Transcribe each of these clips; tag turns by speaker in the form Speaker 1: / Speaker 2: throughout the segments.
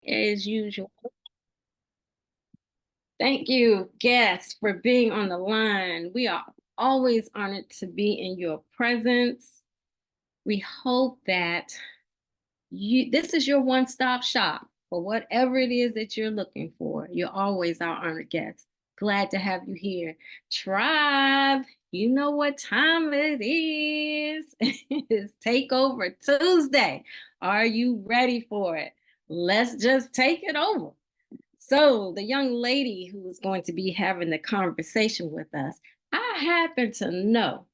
Speaker 1: as usual. Thank you, guests, for being on the line. We are always honored to be in your presence. We hope that this is your one-stop shop for whatever it is that you're looking for. You're always our honored guest. Glad to have you here. Tribe, you know what time it is. It's Takeover Tuesday. Are you ready for it? Let's just take it over. So, the young lady who is going to be having the conversation with us, I happen to know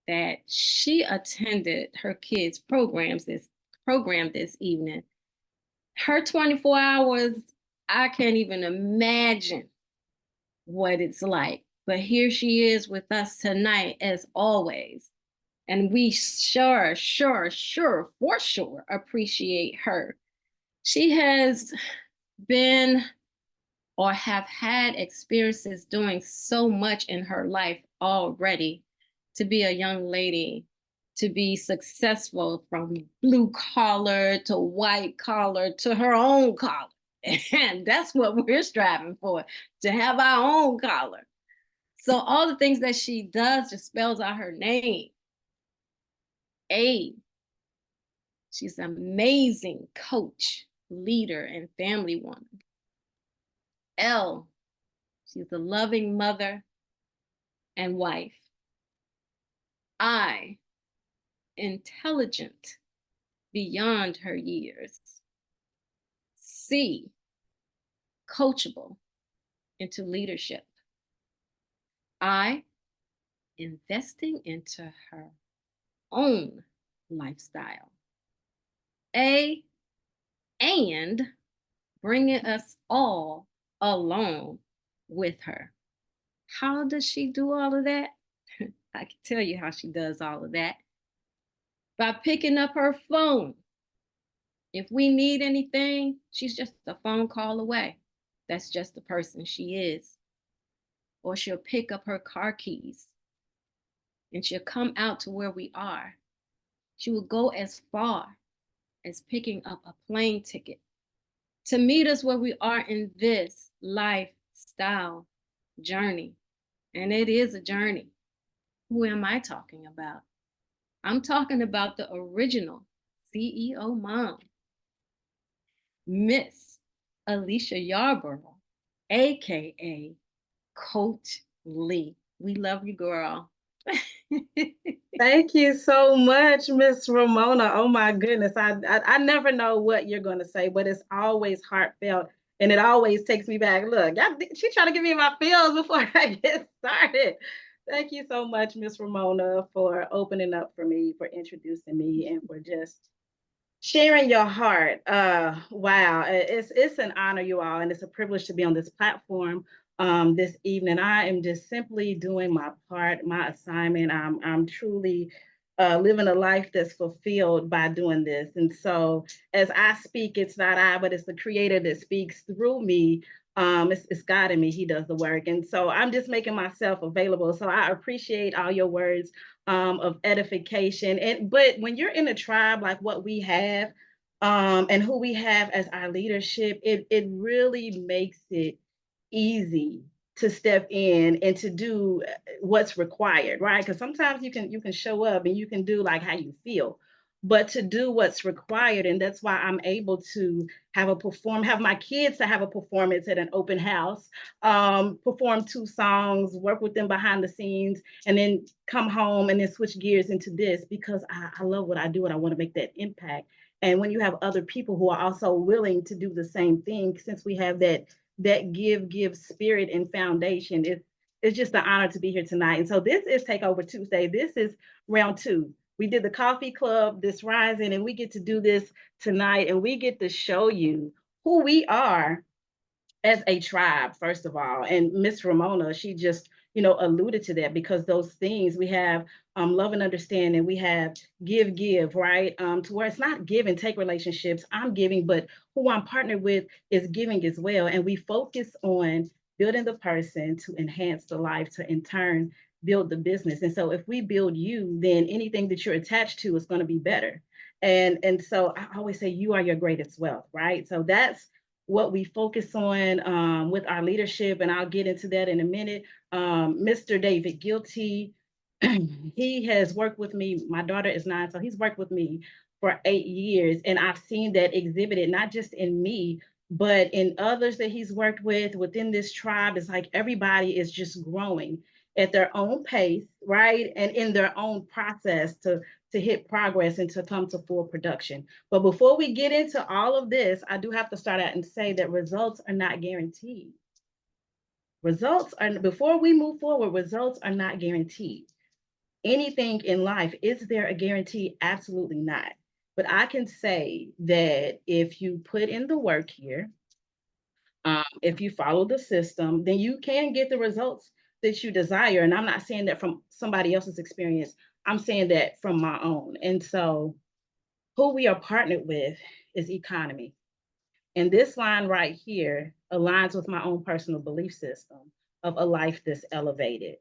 Speaker 1: that she attended her kids' program this evening. Her 24 hours, I can't even imagine what it's like. But here she is with us tonight, as always. And we for sure appreciate her. She has been or have had experiences doing so much in her life already to be a young lady, to be successful from blue collar to white collar to her own collar. And that's what we're striving for, to have our own collar. So all the things that she does just spells out her name. A, she's an amazing coach, leader, and family woman. L, she's a loving mother and wife. I, intelligent beyond her years. C, coachable into leadership. I, investing into her own lifestyle. A, and bringing us all along with her. How does she do all of that? I can tell you how she does all of that. By picking up her phone. If we need anything, she's just a phone call away. That's just the person she is. Or she'll pick up her car keys and she'll come out to where we are. She will go as far as picking up a plane ticket to meet us where we are in this lifestyle journey. And it is a journey. Who am I talking about? I'm talking about the original CEO mom, Miss Alicia Yarborough, AKA Coach Lee. We love you, girl.
Speaker 2: Thank you so much, Miss Ramona. Oh my goodness. I never know what you're going to say, but it's always heartfelt and it always takes me back. Look, she's trying to give me my feels before I get started. Thank you so much, Miss Ramona, for opening up for me, for introducing me, and for just sharing your heart. Wow, it's an honor, you all, and it's a privilege to be on this platform this evening. I am just simply doing my part, my assignment. I'm truly living a life that's fulfilled by doing this. And so, as I speak, it's not I, but it's the Creator that speaks through me. It's God in me. He does the work, and so I'm just making myself available. So I appreciate all your words of edification. But when you're in a tribe like what we have, and who we have as our leadership, it really makes it easy to step in and to do what's required, right? Because sometimes you can show up and you can do like how you feel, but to do what's required, and that's why I'm able to have my kids to have a performance at an open house, perform 2 songs, work with them behind the scenes, and then come home and then switch gears into this because I love what I do and I want to make that impact. And when you have other people who are also willing to do the same thing, since we have that give spirit and foundation, it's just an honor to be here tonight. And so this is Takeover Tuesday. This is round 2. We did the coffee club this rising, and we get to do this tonight, and we get to show you who we are as a tribe, first of all. And Miss Ramona, she just, alluded to that, because those things we have, love and understanding, we have give, right? To where it's not give and take relationships. I'm giving, but who I'm partnered with is giving as well. And we focus on building the person to enhance the life, to in turn build the business. And so if we build you, then anything that you're attached to is going to be better. And so I always say you are your greatest wealth, right? So that's what we focus on with our leadership, and I'll get into that in a minute. Mr. David Guilty, he has worked with me. My daughter is 9, so he's worked with me for 8 years, and I've seen that exhibited not just in me, but in others that he's worked with within this tribe. It's like everybody is just growing at their own pace, right? And in their own process to hit progress and to come to full production. But before we get into all of this, I do have to start out and say that results are not guaranteed. Results are, before we move forward, results are not guaranteed. Anything in life, is there a guarantee? Absolutely not. But I can say that if you put in the work here, if you follow the system, then you can get the results that you desire. And I'm not saying that from somebody else's experience, I'm saying that from my own. And so, who we are partnered with is economy. And this line right here aligns with my own personal belief system of a life that's elevated,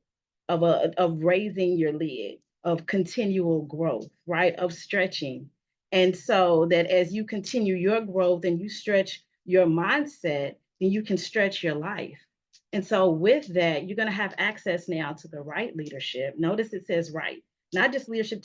Speaker 2: of raising your lid, of continual growth, right? Of stretching. And so that as you continue your growth and you stretch your mindset, then you can stretch your life. And so with that, you're going to have access now to the right leadership. Notice it says right, not just leadership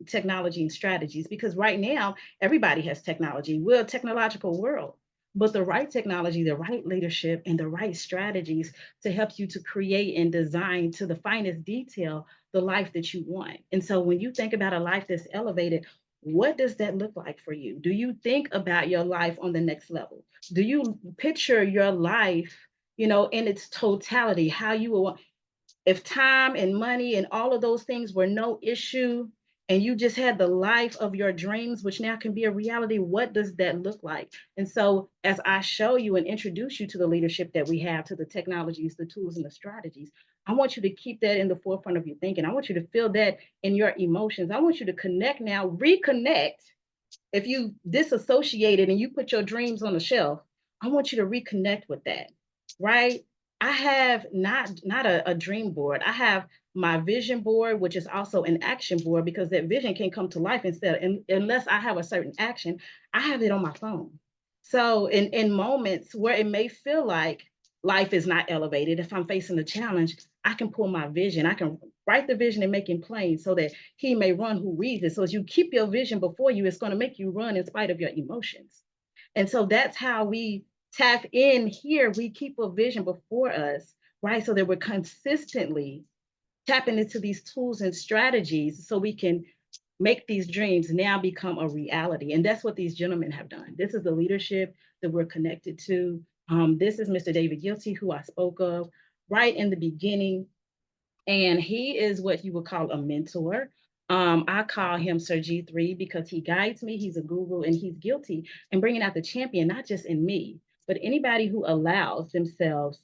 Speaker 2: technology and strategies, because right now everybody has technology. We're a technological world, but the right technology, the right leadership, and the right strategies to help you to create and design to the finest detail the life that you want. And so when you think about a life that's elevated, what does that look like for you? Do you think about your life on the next level? Do you picture your life, in its totality, how you will, if time and money and all of those things were no issue, and you just had the life of your dreams, which now can be a reality, what does that look like? And so, as I show you and introduce you to the leadership that we have, to the technologies, the tools, and the strategies, I want you to keep that in the forefront of your thinking. I want you to feel that in your emotions. I want you to connect now, reconnect. If you disassociated and you put your dreams on the shelf, I want you to reconnect with that, right? I have not a dream board. I have my vision board, which is also an action board, because that vision can come to life unless I have a certain action. I have it on my phone. So in moments where it may feel like life is not elevated, if I'm facing a challenge, I can pull my vision. I can write the vision and make it plain so that he may run who reads it. So as you keep your vision before you, it's going to make you run in spite of your emotions. And so that's how we tap in here. We keep a vision before us, right? So that we're consistently tapping into these tools and strategies so we can make these dreams now become a reality. And that's what these gentlemen have done. This is the leadership that we're connected to. This is Mr. David Guilty, who I spoke of right in the beginning. And he is what you would call a mentor. I call him Sir G3 because he guides me. He's a guru and he's guilty in bringing out the champion, not just in me, but anybody who allows themselves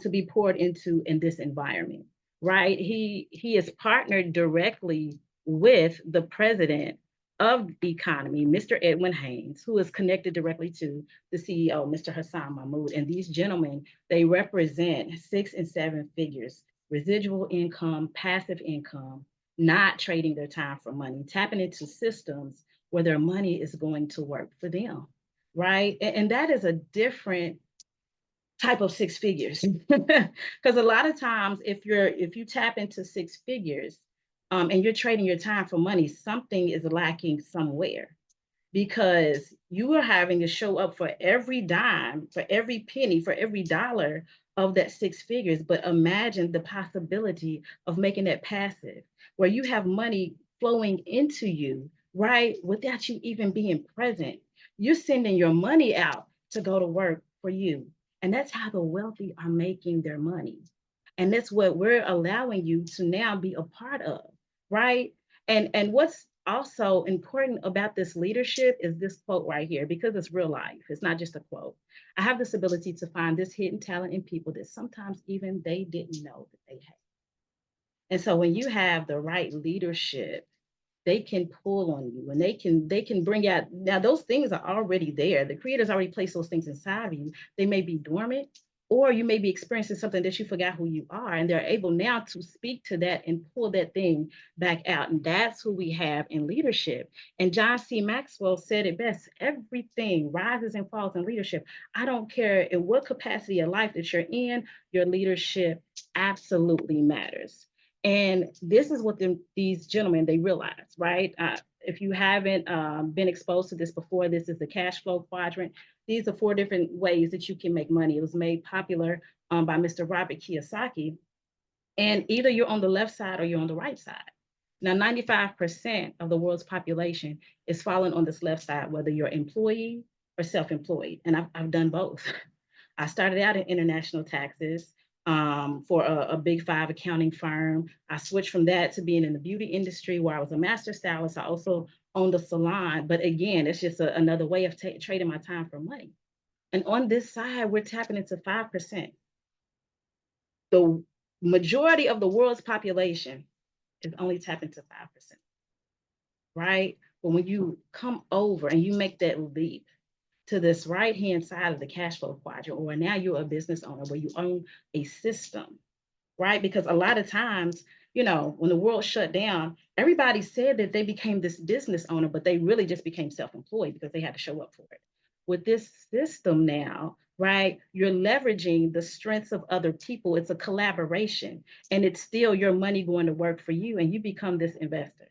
Speaker 2: to be poured into in this environment, right? He is partnered directly with the president of the economy, Mr. Edwin Haynes, who is connected directly to the CEO, Mr. Hassan Mahmoud. And these gentlemen, they represent 6 and 7 figures, residual income, passive income, not trading their time for money, tapping into systems where their money is going to work for them, right? And that is a different type of 6 figures, because a lot of times if you tap into 6 figures and you're trading your time for money, something is lacking somewhere, because you are having to show up for every dime, for every penny, for every dollar of that 6 figures. But imagine the possibility of making that passive, where you have money flowing into you, right? Without you even being present. You're sending your money out to go to work for you. And that's how the wealthy are making their money. And that's what we're allowing you to now be a part of, right? And what's also important about this leadership is this quote right here, because it's real life. It's not just a quote. I have this ability to find this hidden talent in people that sometimes even they didn't know that they had. And so when you have the right leadership, they can pull on you and they can bring out, now those things are already there. The creators already placed those things inside of you. They may be dormant, or you may be experiencing something that you forgot who you are, and they're able now to speak to that and pull that thing back out. And that's who we have in leadership. And John C. Maxwell said it best: everything rises and falls in leadership. I don't care in what capacity of life that you're in, your leadership absolutely matters. And this is what these gentlemen, they realize, right? If you haven't been exposed to this before, this is the cash flow quadrant. These are 4 different ways that you can make money. It was made popular by Mr. Robert Kiyosaki. And either you're on the left side or you're on the right side. Now, 95% of the world's population is falling on this left side, whether you're employee or self-employed. And I've done both. I started out in international taxes for a big 5 accounting firm. I switched from that to being in the beauty industry where I was a master stylist. I also owned a salon. But again, it's just another way of trading my time for money. And on this side, we're tapping into 5%. The majority of the world's population is only tapping into 5%, right? But when you come over and you make that leap to this right-hand side of the cash flow quadrant, or now you're a business owner where you own a system, right? Because a lot of times, you know, when the world shut down, everybody said that they became this business owner, but they really just became self-employed because they had to show up for it. With this system now, right, you're leveraging the strengths of other people. It's a collaboration, and it's still your money going to work for you, and you become this investor.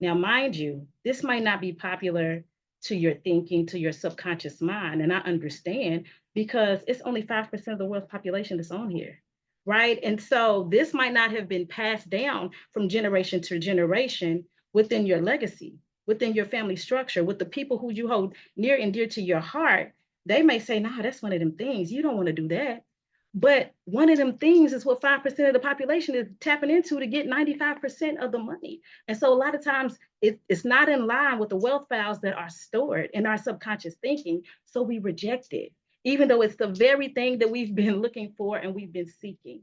Speaker 2: Now, mind you, this might not be popular to your thinking, to your subconscious mind. And I understand because it's only 5% of the world's population that's on here, right? And so this might not have been passed down from generation to generation within your legacy, within your family structure, with the people who you hold near and dear to your heart. They may say, nah, that's one of them things. You don't want to do that. But one of them things is what 5% of the population is tapping into to get 95% of the money. And so a lot of times it's not in line with the wealth files that are stored in our subconscious thinking. So we reject it, even though it's the very thing that we've been looking for and we've been seeking.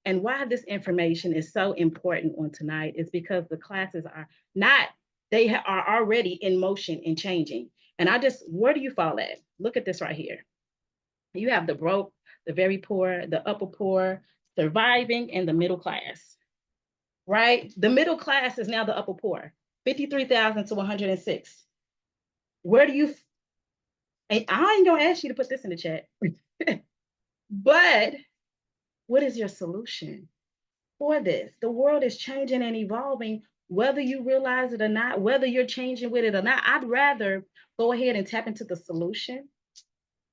Speaker 2: And why this information is so important on tonight is because the classes are not, they are already in motion and changing. And where do you fall at? Look at this right here. You have the broke, the very poor, the upper poor, surviving, and the middle class, right? The middle class is now the upper poor, 53,000 to 106. Where do you, and I ain't gonna ask you to put this in the chat, but what is your solution for this? The world is changing and evolving, whether you realize it or not, whether you're changing with it or not. I'd rather go ahead and tap into the solution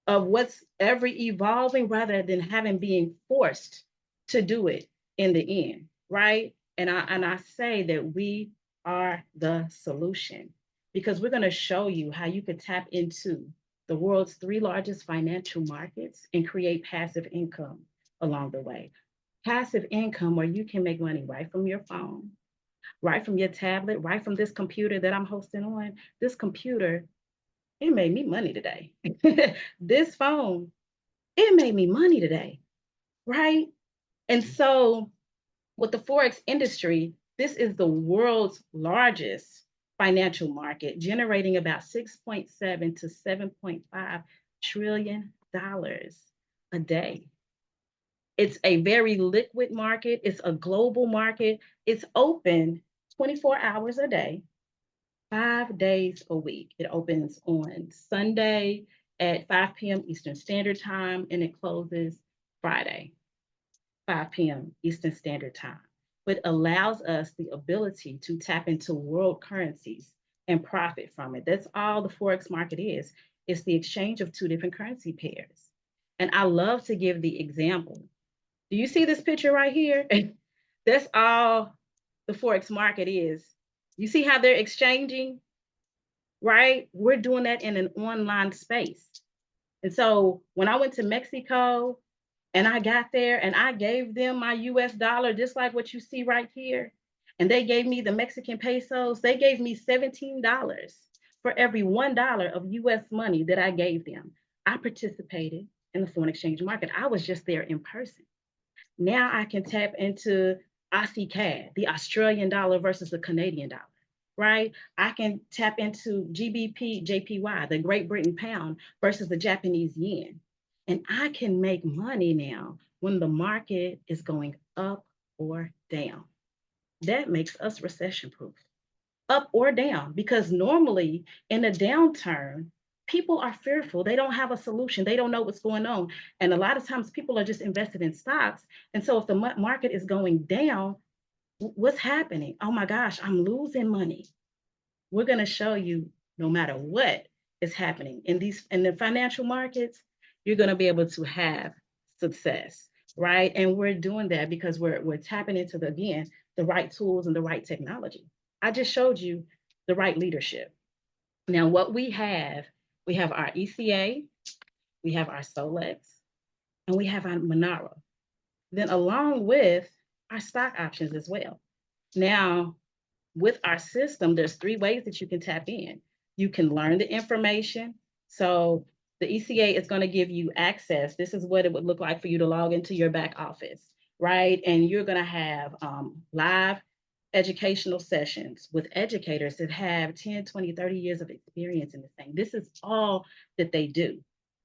Speaker 2: of what's ever evolving rather than having being forced to do it in the end, right? And I say that we are the solution because we're going to show you how you could tap into the world's 3 largest financial markets and create passive income along the way. Passive income where you can make money right from your phone, right from your tablet, right from this computer that I'm hosting on. This computer, it made me money today. This phone, it made me money today, right? And so with the Forex industry, this is the world's largest financial market, generating about 6.7 to 7.5 trillion dollars a day. It's a very liquid market. It's a global market. It's open 24 hours a day, 5 days a week. It opens on Sunday at 5 p.m. Eastern Standard Time, and it closes Friday, 5 p.m. Eastern Standard Time. But allows us the ability to tap into world currencies and profit from it. That's all the Forex market is. It's the exchange of 2 different currency pairs. And I love to give the example. Do you see this picture right here? That's all the Forex market is. You see how they're exchanging, right? We're doing that in an online space. And so when I went to Mexico and I got there and I gave them my US dollar, just like what you see right here, and they gave me the Mexican pesos, they gave me $17 for every $1 of US money that I gave them. I participated in the foreign exchange market. I was just there in person. Now I can tap into Aussie CAD, the Australian dollar versus the Canadian dollar, right? I can tap into GBP, JPY, the Great Britain pound versus the Japanese yen. And I can make money now when the market is going up or down. That makes us recession proof, up or down, because normally in a downturn, people are fearful. They don't have a solution. They don't know what's going on. And a lot of times people are just invested in stocks. And so if the market is going down, what's happening? Oh my gosh, I'm losing money. We're going to show you no matter what is happening in the financial markets, you're going to be able to have success, right? And we're doing that because we're tapping into the right tools and the right technology. I just showed you the right leadership. Now, what we have our ECA, we have our Solex, and we have our Monaro. Then along with our stock options as well. Now, with our system, there's 3 ways that you can tap in. You can learn the information. So the ECA is going to give you access. This is what it would look like for you to log into your back office, right? And you're going to have live educational sessions with educators that have 10, 20, 30 years of experience in this thing. This is all that they do.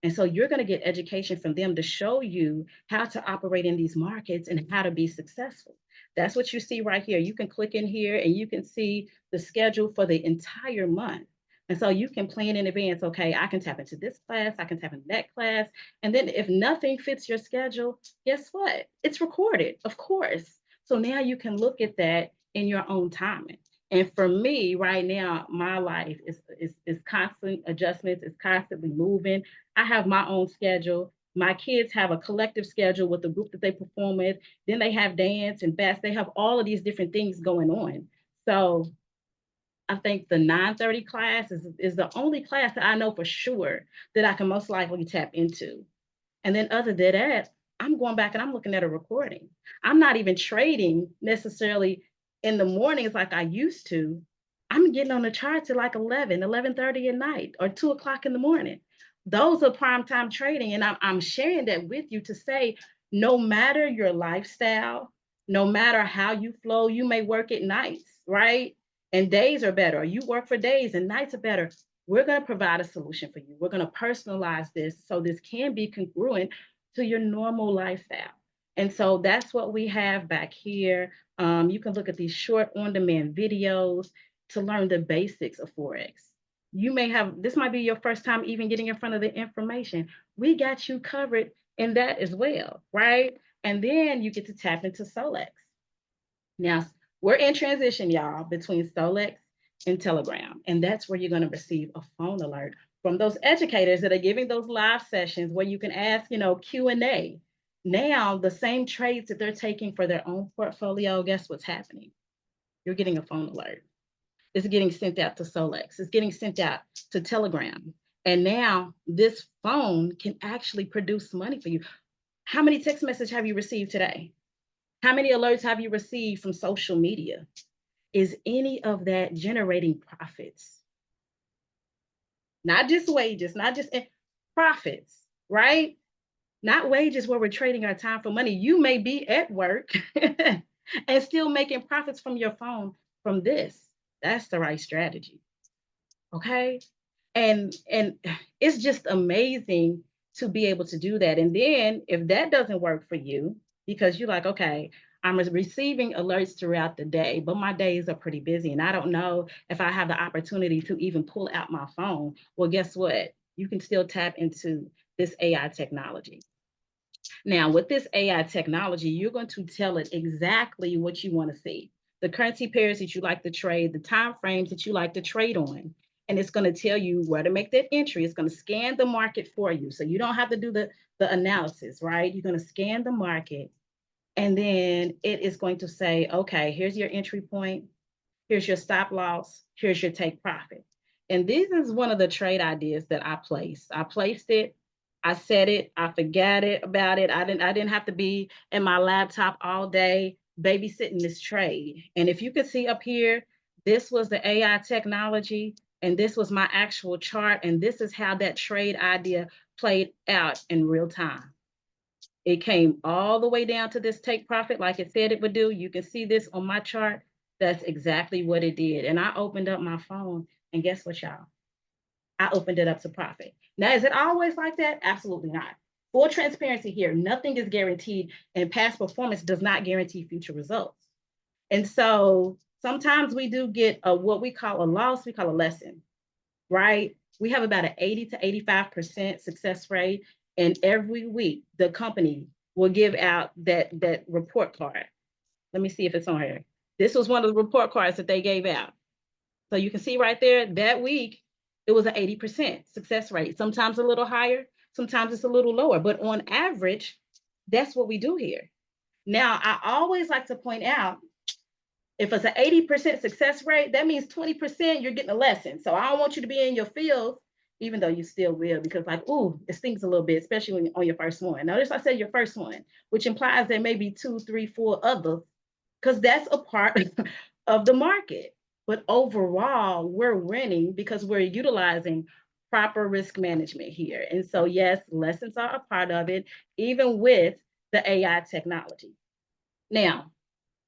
Speaker 2: And so you're going to get education from them to show you how to operate in these markets and how to be successful. That's what you see right here. You can click in here and you can see the schedule for the entire month. And so you can plan in advance, okay, I can tap into this class, I can tap into that class. And then if nothing fits your schedule, guess what? It's recorded, of course. So now you can look at that in your own timing. And for me right now, my life is constant adjustments, it's constantly moving. I have my own schedule. My kids have a collective schedule with the group that they perform with. Then they have dance and fast. They have all of these different things going on. So I think the 9:30 class is the only class that I know for sure that I can most likely tap into. And then other than that, I'm going back and I'm looking at a recording. I'm not even trading necessarily in the mornings like I used to. I'm getting on the charts at like 11:30 at night or 2 o'clock in the morning. Those are prime time trading. And I'm sharing that with you to say, no matter your lifestyle, no matter how you flow, you may work at nights, right? And days are better. You work for days and nights are better. We're going to provide a solution for you. We're going to personalize this so this can be congruent to your normal lifestyle. And so that's what we have back here. You can look at these short on-demand videos to learn the basics of Forex. This might be your first time even getting in front of the information. We got you covered in that as well, right? And then you get to tap into Solex. Now, we're in transition, y'all, between Solex and Telegram. And that's where you're going to receive a phone alert from those educators that are giving those live sessions where you can ask, Q&A. Now, the same trades that they're taking for their own portfolio, guess what's happening? You're getting a phone alert. It's getting sent out to Solex. It's getting sent out to Telegram. And now this phone can actually produce money for you. How many text messages have you received today? How many alerts have you received from social media? Is any of that generating profits? Not just wages, not just profits, right? Not wages where we're trading our time for money. You may be at work and still making profits from your phone from this. That's the right strategy. Okay? And it's just amazing to be able to do that. And then if that doesn't work for you, because you're like, okay, I'm receiving alerts throughout the day, but my days are pretty busy and I don't know if I have the opportunity to even pull out my phone. Well, guess what? You can still tap into this AI technology. Now, with this AI technology, you're going to tell it exactly what you want to see. The currency pairs that you like to trade, the time frames that you like to trade on. And it's going to tell you where to make that entry. It's going to scan the market for you. So you don't have to do the analysis, right? You're going to scan the market. And then it is going to say, okay, here's your entry point. Here's your stop loss. Here's your take profit. And this is one of the trade ideas that I placed. I placed it. I said it. I forgot it about it. I didn't have to be in my laptop all day babysitting this trade. And if you could see up here, this was the AI technology, and this was my actual chart. And this is how that trade idea played out in real time. It came all the way down to this take profit like it said it would do. You can see this on my chart. That's exactly what it did. And I opened up my phone, and guess what, y'all? I opened it up to profit. Now, is it always like that? Absolutely not. Full transparency here, nothing is guaranteed, and past performance does not guarantee future results. And so sometimes we do get what we call a loss, we call a lesson, right? We have about an 80 to 85% success rate. And every week, the company will give out that report card. Let me see if it's on here. This was one of the report cards that they gave out. So you can see right there, that week, it was an 80% success rate. Sometimes a little higher, sometimes it's a little lower. But on average, that's what we do here. Now, I always like to point out, if it's an 80% success rate, that means 20% you're getting a lesson. So I don't want you to be in your field, even though you still will, because like, ooh, it stings a little bit, especially when you're on your first one. Notice I said your first one, which implies there may be 2, 3, 4 others, because that's a part of the market. But overall, we're winning because we're utilizing proper risk management here. And so, yes, lessons are a part of it, even with the AI technology. Now,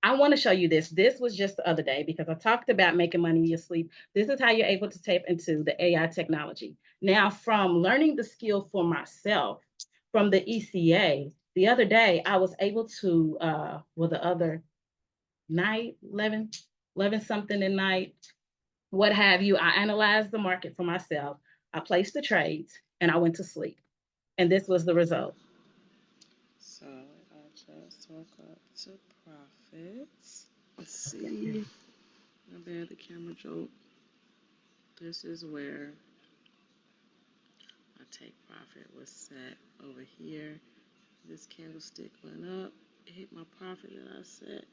Speaker 2: I want to show you this. This was just the other day because I talked about making money in your sleep. This is how you're able to tap into the AI technology. Now, from learning the skill for myself from the ECA, the other day I was able to, the other night, 11 something at night, what have you, I analyzed the market for myself. I placed the trades and I went to sleep. And this was the result.
Speaker 3: So I just woke up to profits. Let's see. I bear the camera joke. This is where my take profit was set over here. This candlestick went up. It hit my profit that I set.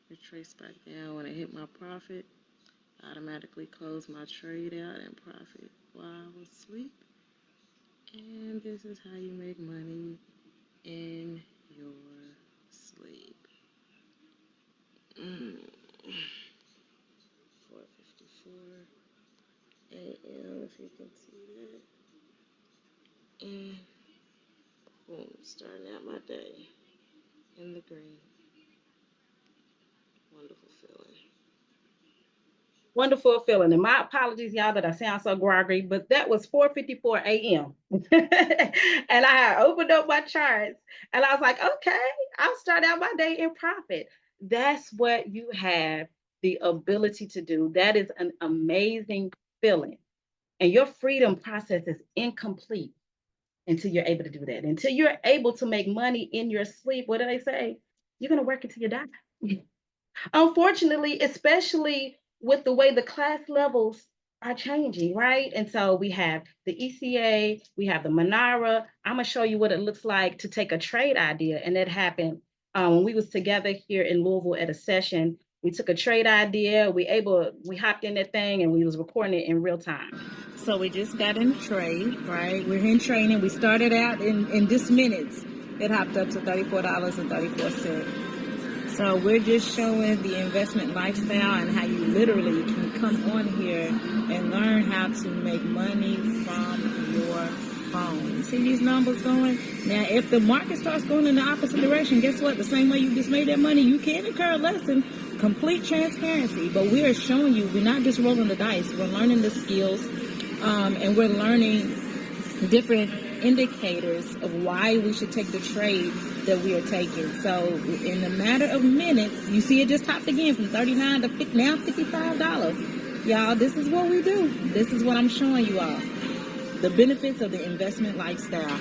Speaker 3: Retraced back down. When it hit my profit, I automatically closed my trade out and profit while I was asleep. And this is how you make money in your sleep. 4:54 a.m. if you can see that. And boom, starting out my day in the green. Wonderful feeling.
Speaker 2: Wonderful feeling. And my apologies, y'all, that I sound so groggy, but that was 4:54 a.m. And I had opened up my charts and I was like, okay, I'll start out my day in profit. That's what you have the ability to do. That is an amazing feeling. And your freedom process is incomplete until you're able to do that. Until you're able to make money in your sleep, what do they say? You're going to work until you die. Unfortunately, especially with the way the class levels are changing, right? And so we have the ECA, we have the Monara. I'm gonna show you what it looks like to take a trade idea, and it happened when we was together here in Louisville at a session. We took a trade idea, we hopped in that thing, and we was recording it in real time.
Speaker 4: So we just got in trade, right? We're in training. We started out in just minutes. It hopped up to $34.34. So we're just showing the investment lifestyle and how you literally can come on here and learn how to make money from your phone. You see these numbers going? Now, if the market starts going in the opposite direction, guess what? The same way you just made that money, you can incur a lesson. Complete transparency. But we are showing you, we're not just rolling the dice. We're learning the skills, and we're learning different indicators of why we should take the trade that we are taking. So in a matter of minutes, you see it just topped again from $39 to now $55. Y'all, this is what we do. This is what I'm showing you all. The benefits of the investment lifestyle.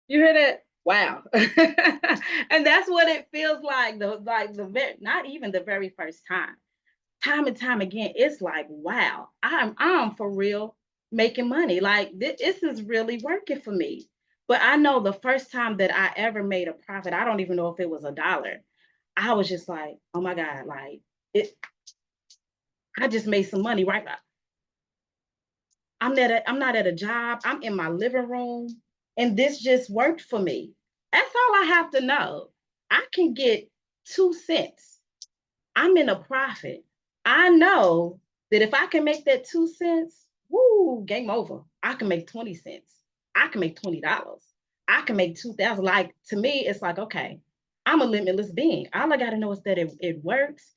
Speaker 2: You hear that? Wow. And that's what it feels like, not even the very first time. Time and time again, it's like, wow, I'm for real making money. Like this is really working for me. But I know the first time that I ever made a profit, I don't even know if it was $1. I was just like, oh my God, like I just made some money right now. I'm not at a job. I'm in my living room, and this just worked for me. That's all I have to know. I can get 2 cents. I'm in a profit. I know that if I can make that 2 cents, woo, game over. I can make 20 cents. I can make $20. I can make 2,000. Like to me, it's like, okay, I'm a limitless being. All I got to know is that it works.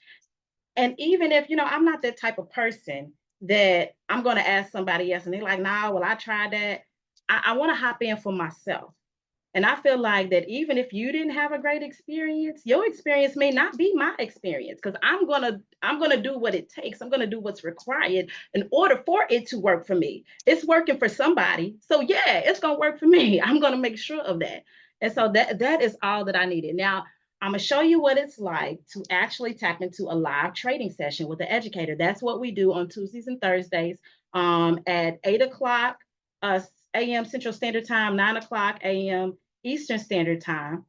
Speaker 2: And even if, I'm not that type of person that I'm going to ask somebody else and they're like, nah, well, I tried that. I want to hop in for myself. And I feel like that even if you didn't have a great experience, your experience may not be my experience because I'm gonna do what it takes. I'm gonna do what's required in order for it to work for me. It's working for somebody, so yeah, it's gonna work for me. I'm gonna make sure of that. And so that is all that I needed. Now I'm gonna show you what it's like to actually tap into a live trading session with the educator. That's what we do on Tuesdays and Thursdays at 8 o'clock a.m. Central Standard Time, 9 o'clock a.m. Eastern Standard Time.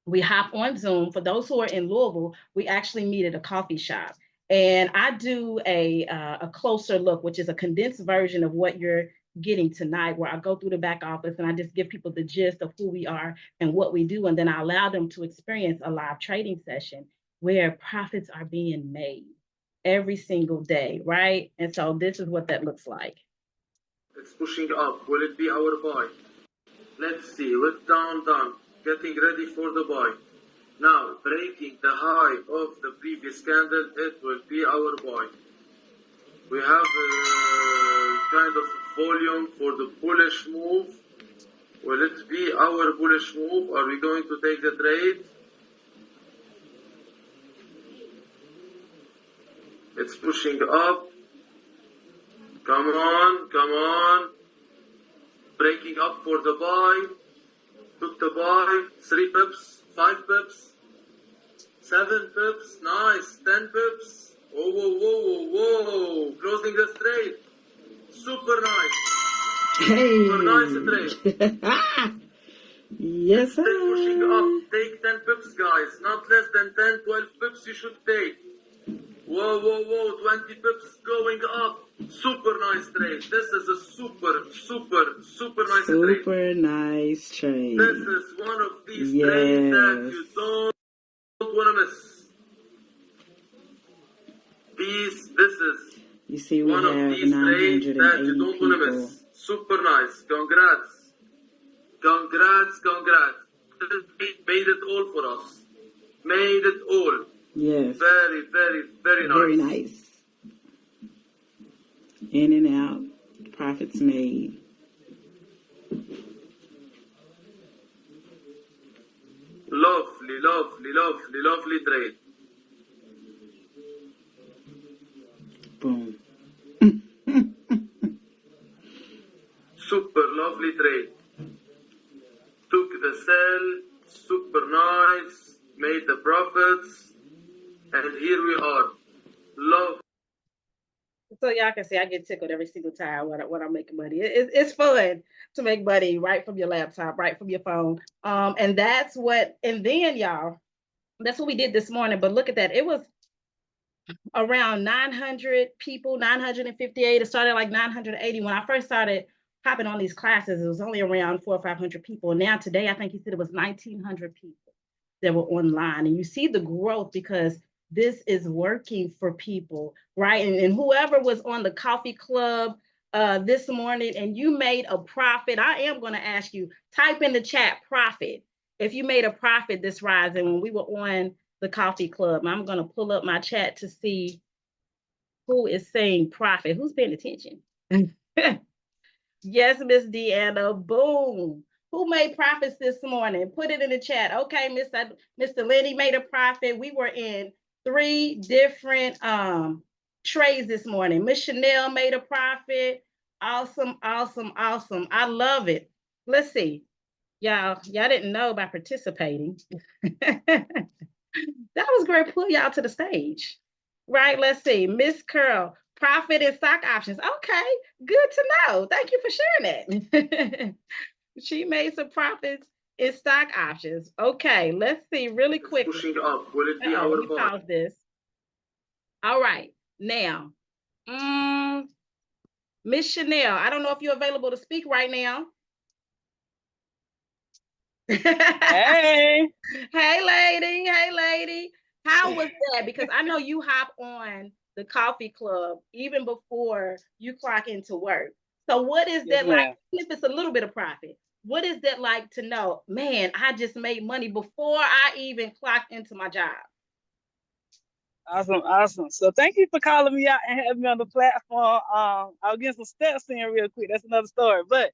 Speaker 2: We hop on Zoom. For those who are in Louisville, we actually meet at a coffee shop. And I do a closer look, which is a condensed version of what you're getting tonight, where I go through the back office and I just give people the gist of who we are and what we do. And then I allow them to experience a live trading session where profits are being made every single day, right? And so this is what that looks like.
Speaker 5: It's pushing up. Will it be our buy? Let's see. Look down. Getting ready for the buy. Now, breaking the high of the previous candle, it will be our buy. We have a kind of volume for the bullish move. Will it be our bullish move? Are we going to take the trade? It's pushing up. Come on. Breaking up for the buy. Took the buy. 3 pips, 5 pips, 7 pips. Nice. 10 pips. Whoa. Closing the trade. Super nice.
Speaker 2: Hey.
Speaker 5: Super nice trade.
Speaker 2: Yes, sir.
Speaker 5: Still pushing up. Take 10 pips, guys. Not less than 10, 12 pips you should take. Whoa. 20 pips going up. Super nice trade. This is a super nice trade.
Speaker 2: Super nice trade.
Speaker 5: This is one of these trades that you don't want to miss. This is
Speaker 2: You see, we
Speaker 5: one
Speaker 2: have
Speaker 5: of these trades that you
Speaker 2: 980
Speaker 5: don't want to
Speaker 2: people.
Speaker 5: miss. Super nice. Congrats. This made it all for us. Made it all.
Speaker 2: Yes.
Speaker 5: Very nice.
Speaker 2: Very nice. In and out, profits made.
Speaker 5: Lovely trade.
Speaker 2: Boom.
Speaker 5: Super lovely trade. Took the sell, super nice, made the profits, and here we are. Love. So y'all can see I get tickled every single time when I'm making money. It's fun to make money right from your laptop, right from your phone. And that's what, and then y'all, that's what we did this morning. But look at that. It was around 900 people, 958. It started like 980. When I first started hopping on these classes, it was only around 400 or 500 people. And now today, I think he said it was 1,900 people that were online. And you see the growth because this is working for people, right? And whoever was on the coffee club this morning and you made a profit, I am going to ask you, type in the chat profit. If you made a profit this rising when we were on the coffee club, I'm going to pull up my chat to see who is saying profit. Who's paying attention? Yes, Miss Deanna, boom. Who made profits this morning? Put it in the chat. Okay, Mr. Lenny made a profit. We were in 3 different trades this morning. Miss Chanel made a profit. Awesome. I love it. Let's see. Y'all didn't know about participating. That was great. Pull y'all to the stage. Right, let's see. Miss Curl, profit and stock options. Okay, good to know. Thank you for sharing that. She made some profits in stock options. Okay, let's see really quick. Pushing up. Will it be our pause this? All right, now, Miss Chanel, I don't know if you're available to speak right now.
Speaker 6: Hey.
Speaker 2: Hey, lady. How was that? Because I know you hop on the coffee club even before you clock into work. So what is that like? If it's a little bit of profit, what is that like to know, man, I just made money before I even clocked into my job?
Speaker 6: Awesome. So thank you for calling me out and having me on the platform. I'll get some steps in real quick. That's another story. But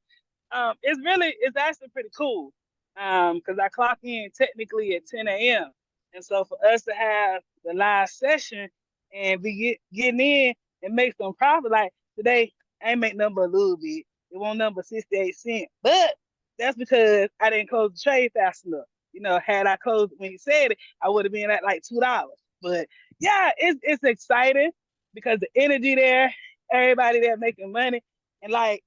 Speaker 6: It's actually pretty cool. Because I clock in technically at 10 a.m. And so for us to have the live session and getting in and make some profit, like today, I ain't make nothing but a little bit. It won't number 68 cents. But that's because I didn't close the trade fast enough. You know, had I closed when he said it, I would have been at like $2. But yeah, it's exciting because the energy there, everybody there making money, and like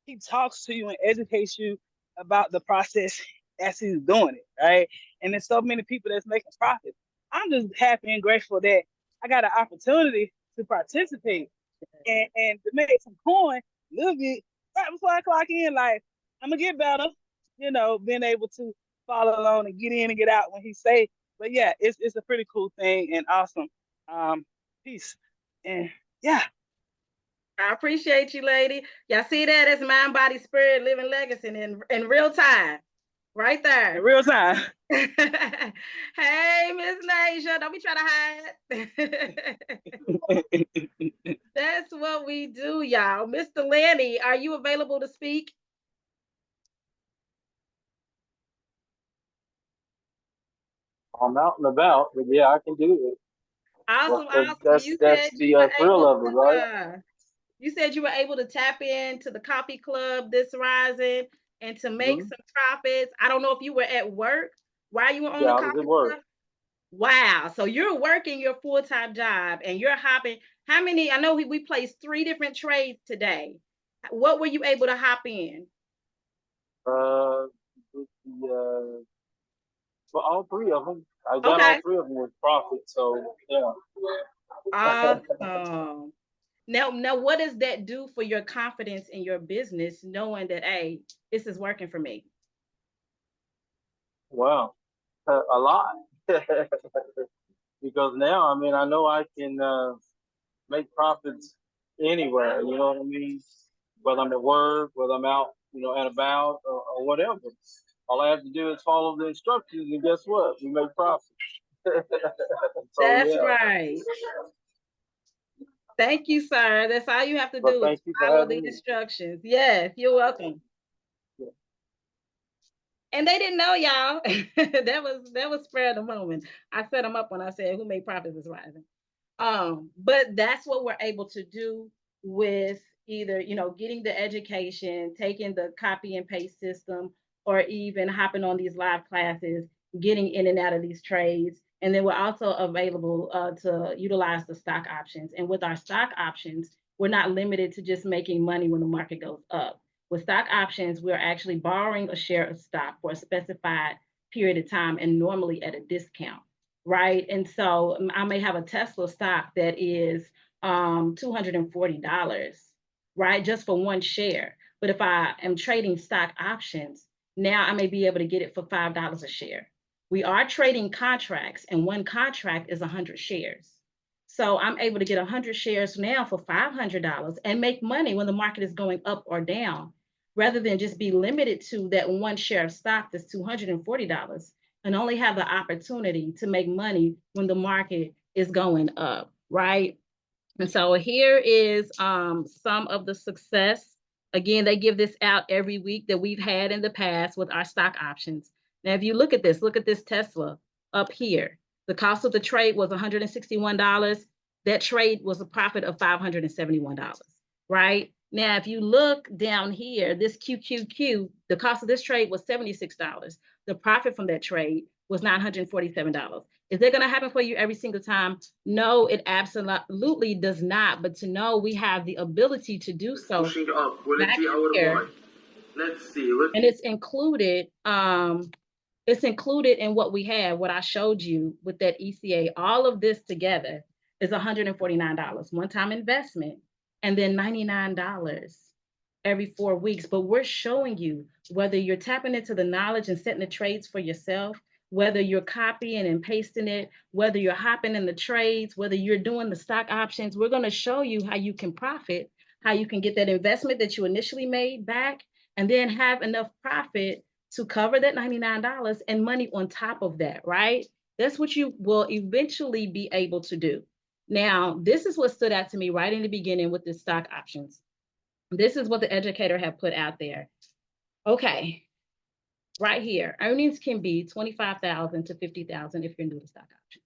Speaker 6: he talks to you and educates you about the process as he's doing it, right? And there's so many people that's making profits. I'm just happy and grateful that I got an opportunity to participate and to make some coin a little bit right before I clock in. Like, I'm gonna get better, you know, being able to follow along and get in and get out when he say. But yeah, it's a pretty cool thing and awesome piece. And yeah.
Speaker 2: I appreciate you, lady. Y'all see that? It's mind, body, spirit, living legacy in real time. Right there.
Speaker 6: In real time.
Speaker 2: Hey, Miss Nasia, don't be trying to hide. That's what we do, y'all. Mr. Lanny, are you available to speak?
Speaker 7: I'm out and about, but yeah, I can do it.
Speaker 2: Awesome, awesome.
Speaker 7: That's
Speaker 2: You
Speaker 7: that's
Speaker 2: said
Speaker 7: the thrill of it, right?
Speaker 2: You said you were able to tap into the coffee club this rising and to make some profits. I don't know if you were at work while you were on the coffee
Speaker 7: I was at work.
Speaker 2: club. Wow. So you're working your full-time job and you're hopping. How many? I know we placed 3 different trades today. What were you able to hop in?
Speaker 7: For all 3 of them. I got all 3 of them with profit. So yeah.
Speaker 2: Awesome. Now, what does that do for your confidence in your business, knowing that, hey, this is working for me?
Speaker 7: Wow, a lot. Because now, I mean, I know I can make profits anywhere. You know what I mean? Whether I'm at work, whether I'm out, you know, and about, or whatever. All I have to do is follow the instructions, and guess what? We make profit.
Speaker 2: That's right. Thank you, sir. That's all you have to do is follow the instructions. Yes, you're welcome. Yeah. And they didn't know, y'all. that was spur of the moment. I set them up when I said who made profits is rising. But that's what we're able to do with either, you know, getting the education, taking the copy and paste system, or even hopping on these live classes, getting in and out of these trades. And then we're also available to utilize the stock options. And with our stock options, we're not limited to just making money when the market goes up. With stock options, we're actually borrowing a share of stock for a specified period of time and normally at a discount. Right. And so I may have a Tesla stock that is $240, right, just for one share. But if I am trading stock options, now I may be able to get it for $5 a share. We are trading contracts, and one contract is 100 shares. So I'm able to get 100 shares now for $500 and make money when the market is going up or down, rather than just be limited to that one share of stock that's $240 and only have the opportunity to make money when the market is going up, right? And so here is some of the success. Again, they give this out every week that we've had in the past with our stock options. Now, if you look at this Tesla up here. The cost of the trade was $161. That trade was a profit of $571, right? Now, if you look down here, this QQQ, the cost of this trade was $76. The profit from that trade was $947. Is that going to happen for you every single time? No, it absolutely does not. But to know we have the ability to do so.
Speaker 5: Pushing up. Will it be our buy? Let's see.
Speaker 2: And it's included. It's included in what we have, what I showed you with that ECA. All of this together is $149, one-time investment, and then $99 every 4 weeks. But we're showing you whether you're tapping into the knowledge and setting the trades for yourself, whether you're copying and pasting it, whether you're hopping in the trades, whether you're doing the stock options. We're going to show you how you can profit, how you can get that investment that you initially made back, and then have enough profit to cover that $99 and money on top of that, right? That's what you will eventually be able to do. Now, this is what stood out to me right in the beginning with the stock options. This is what the educator had put out there. Okay, right here, earnings can be 25,000 to 50,000 if you're new to stock options.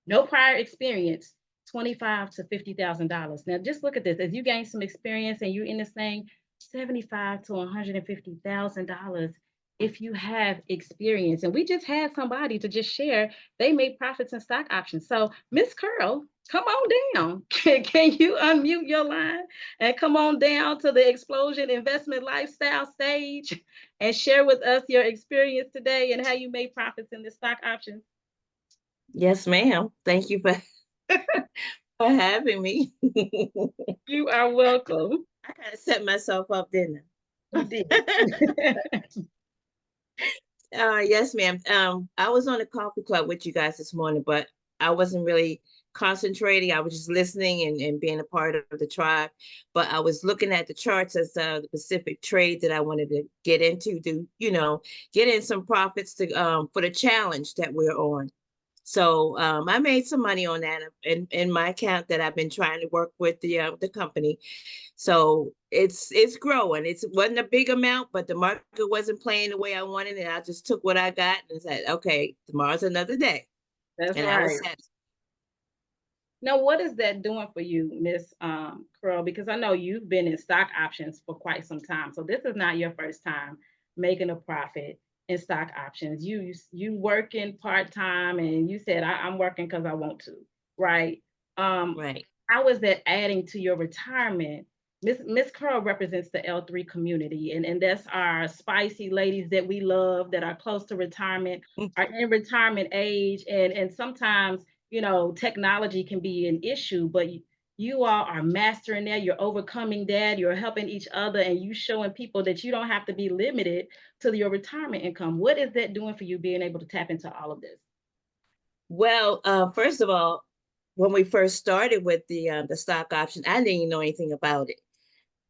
Speaker 2: No prior experience, 25 to $50,000. Now just look at this. As you gain some experience and you're in this thing, 75 to $150,000 if you have experience. And we just had somebody to just share they made profits in stock options. So Miss Curl, come on down. Can you unmute your line and come on down to the Explosion Investment Lifestyle stage and share with us your experience today and how you made profits in the stock options?
Speaker 8: Yes, ma'am. Thank you for for having me.
Speaker 2: You are welcome.
Speaker 8: I gotta set myself up, didn't
Speaker 2: You did.
Speaker 8: Yes, ma'am. I was on a coffee club with you guys this morning, but I wasn't really concentrating. I was just listening and being a part of the tribe. But I was looking at the charts as the specific trade that I wanted to get into to, get in some profits to for the challenge that we're on. So I made some money on that in my account that I've been trying to work with the company. So it's growing. It wasn't a big amount, but the market wasn't playing the way I wanted, and I just took what I got and said, okay, tomorrow's another day.
Speaker 2: That's
Speaker 8: And I
Speaker 2: right.
Speaker 8: was satisfied.
Speaker 2: Now, what is that doing for you, Miss Curl? Because I know you've been in stock options for quite some time, so this is not your first time making a profit in stock options. You working part-time, and you said I'm working because I want to, right?
Speaker 8: Right.
Speaker 2: How is that adding to your retirement? Miss Curl represents the L3 community, and that's our spicy ladies that we love that are close to retirement, are in retirement age, and sometimes technology can be an issue, but you all are mastering that. You're overcoming that. You're helping each other, and you showing people that you don't have to be limited to your retirement income. What is that doing for you, being able to tap into all of this?
Speaker 8: Well, first of all, when we first started with the stock option, I didn't even know anything about it.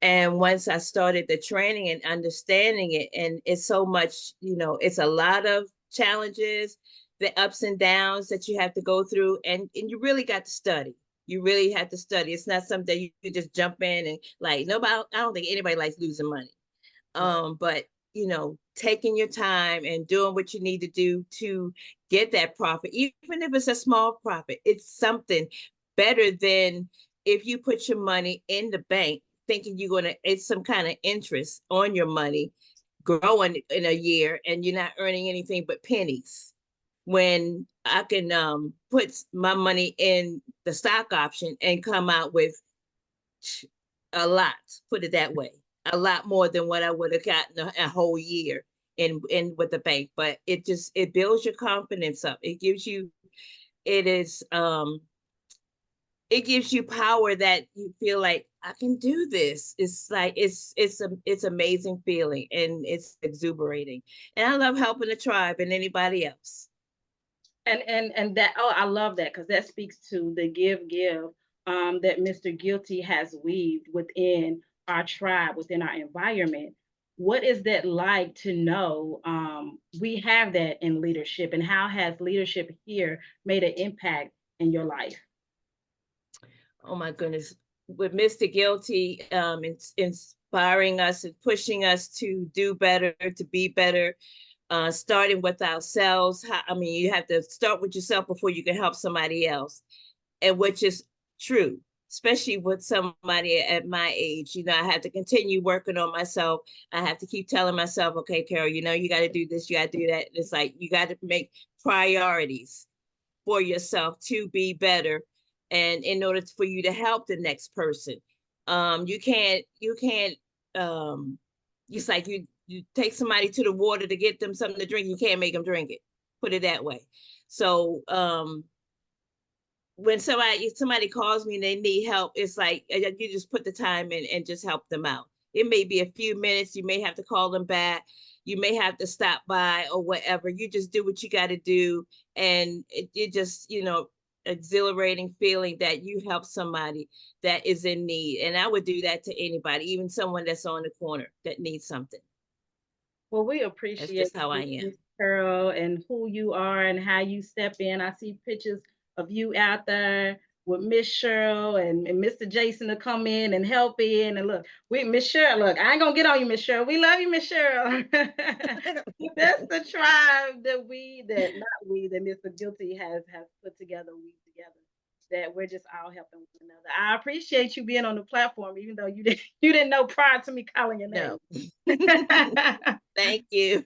Speaker 8: And once I started the training and understanding it, and it's so much, it's a lot of challenges, the ups and downs that you have to go through, and you really got to study. You really have to study. It's not something that you can just jump in and like nobody. I don't think anybody likes losing money. But taking your time and doing what you need to do to get that profit, even if it's a small profit, it's something better than if you put your money in the bank thinking it's some kind of interest on your money growing in a year and you're not earning anything but pennies. When I can put my money in the stock option and come out with a lot, put it that way, a lot more than what I would have gotten a whole year in with the bank. But it builds your confidence up. It gives you it gives you power that you feel like I can do this. It's like it's amazing feeling and it's exuberating. And I love helping the tribe and anybody else.
Speaker 2: And that, I love that, because that speaks to the give that Mr. Guilty has weaved within our tribe, within our environment. What is that like to know we have that in leadership, and how has leadership here made an impact in your life?
Speaker 8: Oh my goodness. With Mr. Guilty, it's inspiring us and pushing us to do better, to be better, starting with ourselves. You have to start with yourself before you can help somebody else, and which is true, especially with somebody at my age. I have to continue working on myself. I have to keep telling myself, okay, Carol, you got to do this, you got to do that. It's like you got to make priorities for yourself to be better, and in order for you to help the next person. You can't it's like you take somebody to the water to get them something to drink, you can't make them drink it, put it that way. So when somebody calls me and they need help, it's like you just put the time in and just help them out. It may be a few minutes, you may have to call them back, you may have to stop by or whatever. You just do what you got to do, and it just exhilarating feeling that you help somebody that is in need. And I would do that to anybody, even someone that's on the corner that needs something.
Speaker 2: Well, we appreciate
Speaker 8: That's just how I am,
Speaker 2: Carol, and who you are and how you step in. I see pictures of you out there with Miss Cheryl and Mr. Jason to come in and help in. And look, Miss Cheryl, look, I ain't gonna get on you, Miss Cheryl. We love you, Miss Cheryl. That's the tribe that Mr. Guilty has put together, that we're just all helping one another. I appreciate you being on the platform, even though you didn't know prior to me calling your name.
Speaker 8: No. Thank you.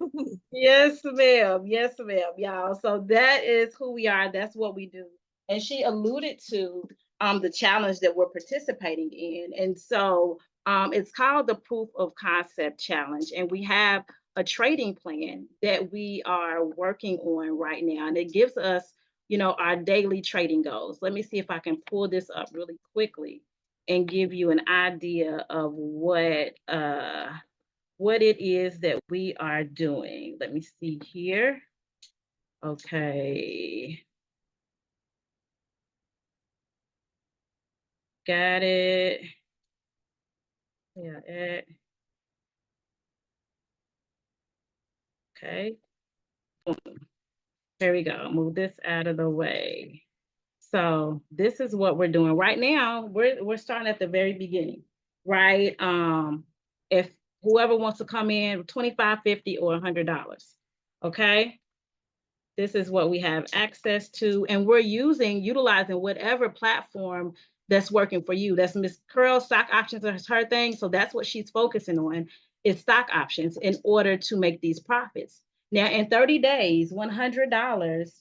Speaker 2: Yes, ma'am. Yes, ma'am, y'all. So that is who we are. That's what we do. And she alluded to the challenge that we're participating in. And so it's called the Proof of Concept Challenge. And we have a trading plan that we are working on right now. And it gives us, our daily trading goals. Let me see if I can pull this up really quickly and give you an idea of what it is that we are doing. Let me see here. Okay. Got it. Yeah. Okay. Boom. There we go. Move this out of the way. So this is what we're doing right now. We're starting at the very beginning, right? If whoever wants to come in, $25, $50, or $100. Okay. This is what we have access to, and we're utilizing whatever platform that's working for you. That's Miss Curl. Stock options is her thing, so that's what she's focusing on, is stock options in order to make these profits. Now, in 30 days, $100,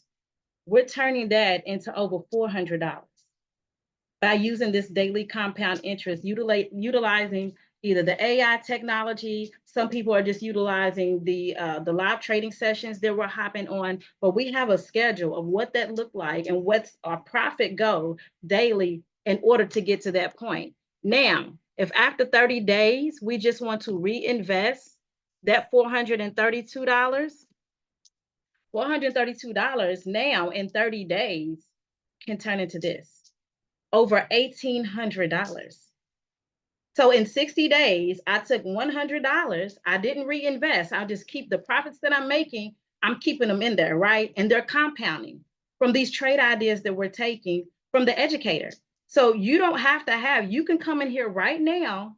Speaker 2: we're turning that into over $400 by using this daily compound interest, utilizing either the AI technology. Some people are just utilizing the live trading sessions that we're hopping on, but we have a schedule of what that looked like and what's our profit goal daily in order to get to that point. Now, if after 30 days, we just want to reinvest that $432 now in 30 days can turn into this, over $1,800. So in 60 days, I took $100. I didn't reinvest. I'll just keep the profits that I'm making. I'm keeping them in there, right? And they're compounding from these trade ideas that we're taking from the educator. So you don't have to you can come in here right now,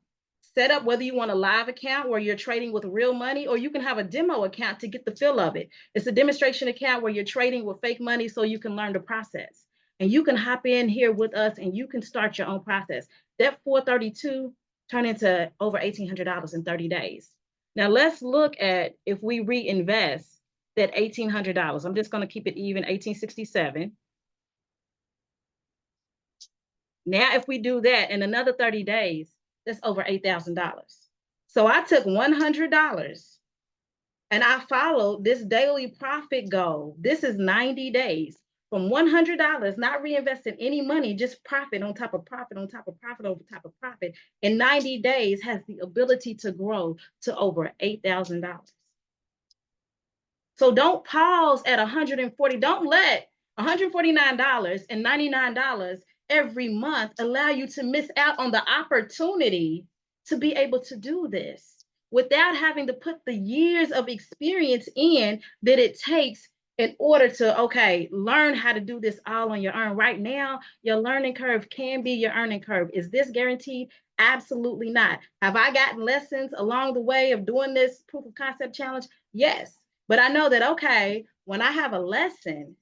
Speaker 2: set up whether you want a live account where you're trading with real money, or you can have a demo account to get the feel of it. It's a demonstration account where you're trading with fake money so you can learn the process. And you can hop in here with us and you can start your own process. That 432 turn into over $1,800 in 30 days. Now let's look at if we reinvest that $1,800. I'm just going to keep it even, 1,867. Now, if we do that in another 30 days, that's over $8,000. So I took $100 and I followed this daily profit goal. This is 90 days. From $100, not reinvesting any money, just profit on top of profit, on top of profit, over top of profit, in 90 days has the ability to grow to over $8,000. So don't pause at $140. Don't let $149 and $99 every month allow you to miss out on the opportunity to be able to do this without having to put the years of experience in that it takes in order to, learn how to do this all on your own. Right now, your learning curve can be your earning curve. Is this guaranteed? Absolutely not. Have I gotten lessons along the way of doing this proof of concept challenge? Yes. But I know that, when I have a lesson,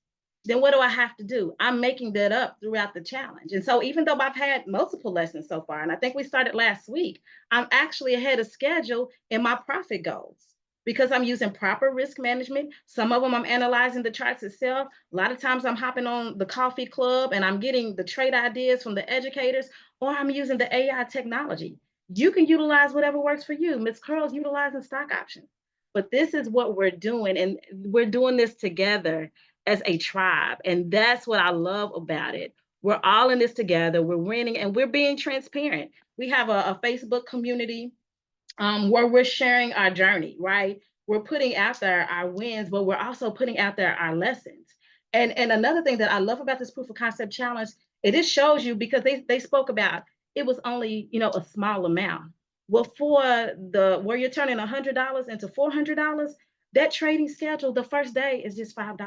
Speaker 2: then what do I have to do? I'm making that up throughout the challenge. And so even though I've had multiple lessons so far, and I think we started last week, I'm actually ahead of schedule in my profit goals, because I'm using proper risk management. Some of them I'm analyzing the charts itself. A lot of times I'm hopping on the coffee club and I'm getting the trade ideas from the educators, or I'm using the AI technology. You can utilize whatever works for you. Ms. Curl's utilizing stock options. But this is what we're doing, and we're doing this together as a tribe. And that's what I love about it. We're all in this together. We're winning and we're being transparent. We have a Facebook community where we're sharing our journey, right? We're putting out there our wins, but we're also putting out there our lessons. And another thing that I love about this proof of concept challenge, it just shows you, because they spoke about it was only, a small amount. Well, for where you're turning $100 into $400, that trading schedule, the first day is just $5.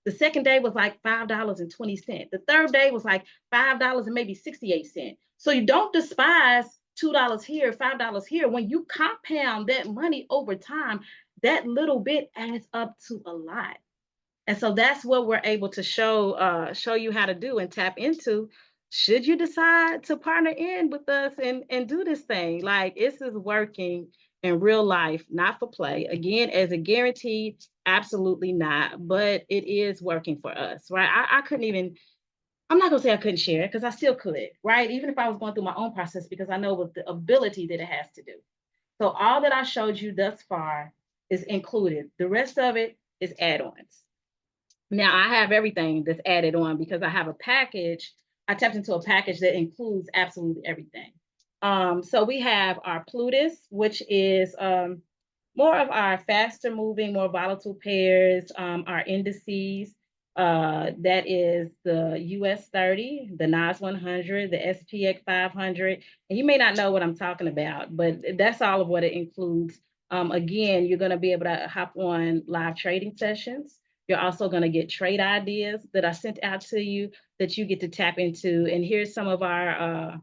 Speaker 2: The second day was like $5.20. The third day was like $5 and maybe 68 cents. So you don't despise $2 here, $5 here. When you compound that money over time, that little bit adds up to a lot. And so that's what we're able to show you how to do and tap into. Should you decide to partner in with us and do this thing, like this is working in real life, not for play. Again, as a guarantee, absolutely not, but it is working for us, right? I couldn't even, I'm not gonna say I couldn't share it because I still could, right? Even if I was going through my own process, because I know with the ability that it has to do. So all that I showed you thus far is included. The rest of it is add-ons. Now I have everything that's added on because I have a package. I tapped into a package that includes absolutely everything. So we have our Plutus, which is more of our faster moving, more volatile pairs, our indices. That is the US 30, the NAS 100, the SPX 500. And you may not know what I'm talking about, but that's all of what it includes. Again, you're going to be able to hop on live trading sessions. You're also going to get trade ideas that I sent out to you that you get to tap into. And here's some of our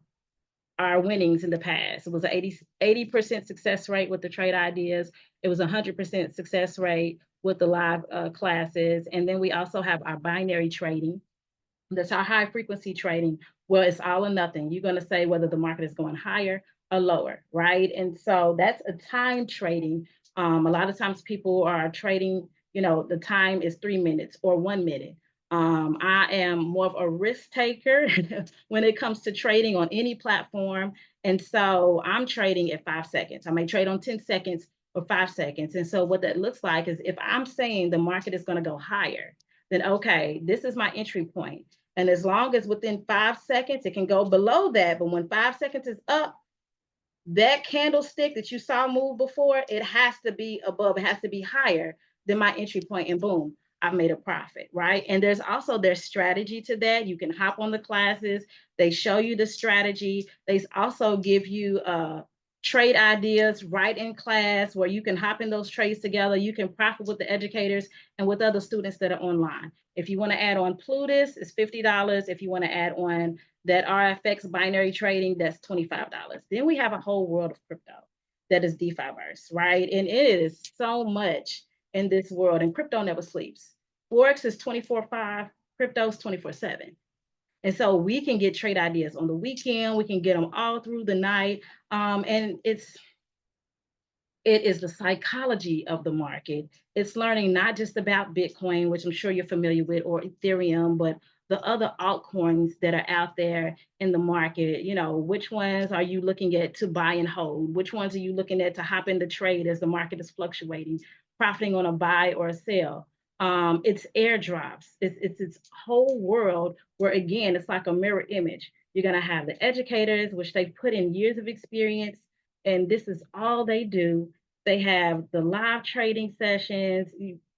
Speaker 2: winnings in the past. It was an 80% success rate with the trade ideas. It was 100% success rate with the live classes. And then we also have our binary trading. That's our high frequency trading. Well, it's all or nothing. You're going to say whether the market is going higher or lower, right? And so that's a time trading. A lot of times people are trading, the time is 3 minutes or 1 minute. I am more of a risk taker when it comes to trading on any platform. And so I'm trading at 5 seconds. I may trade on 10 seconds or 5 seconds. And so what that looks like is if I'm saying the market is going to go higher, then okay, this is my entry point. And as long as within 5 seconds, it can go below that. But when 5 seconds is up, that candlestick that you saw move before, it has to be above, it has to be higher than my entry point, and boom, I've made a profit, right? And there's also their strategy to that. You can hop on the classes. They show you the strategy. They also give you trade ideas right in class where you can hop in those trades together. You can profit with the educators and with other students that are online. If you want to add on Plutus, it's $50. If you want to add on that RFX binary trading, that's $25. Then we have a whole world of crypto that is DeFiverse, right? And it is so much in this world, and crypto never sleeps. Forex is 24/5, crypto is 24/7. And so we can get trade ideas on the weekend, we can get them all through the night. And it is the psychology of the market. It's learning not just about Bitcoin, which I'm sure you're familiar with, or Ethereum, but the other altcoins that are out there in the market. Which ones are you looking at to buy and hold? Which ones are you looking at to hop into trade as the market is fluctuating, profiting on a buy or a sell? It's airdrops. It's its whole world where, again, it's like a mirror image. You're going to have the educators, which they've put in years of experience, and this is all they do. They have the live trading sessions.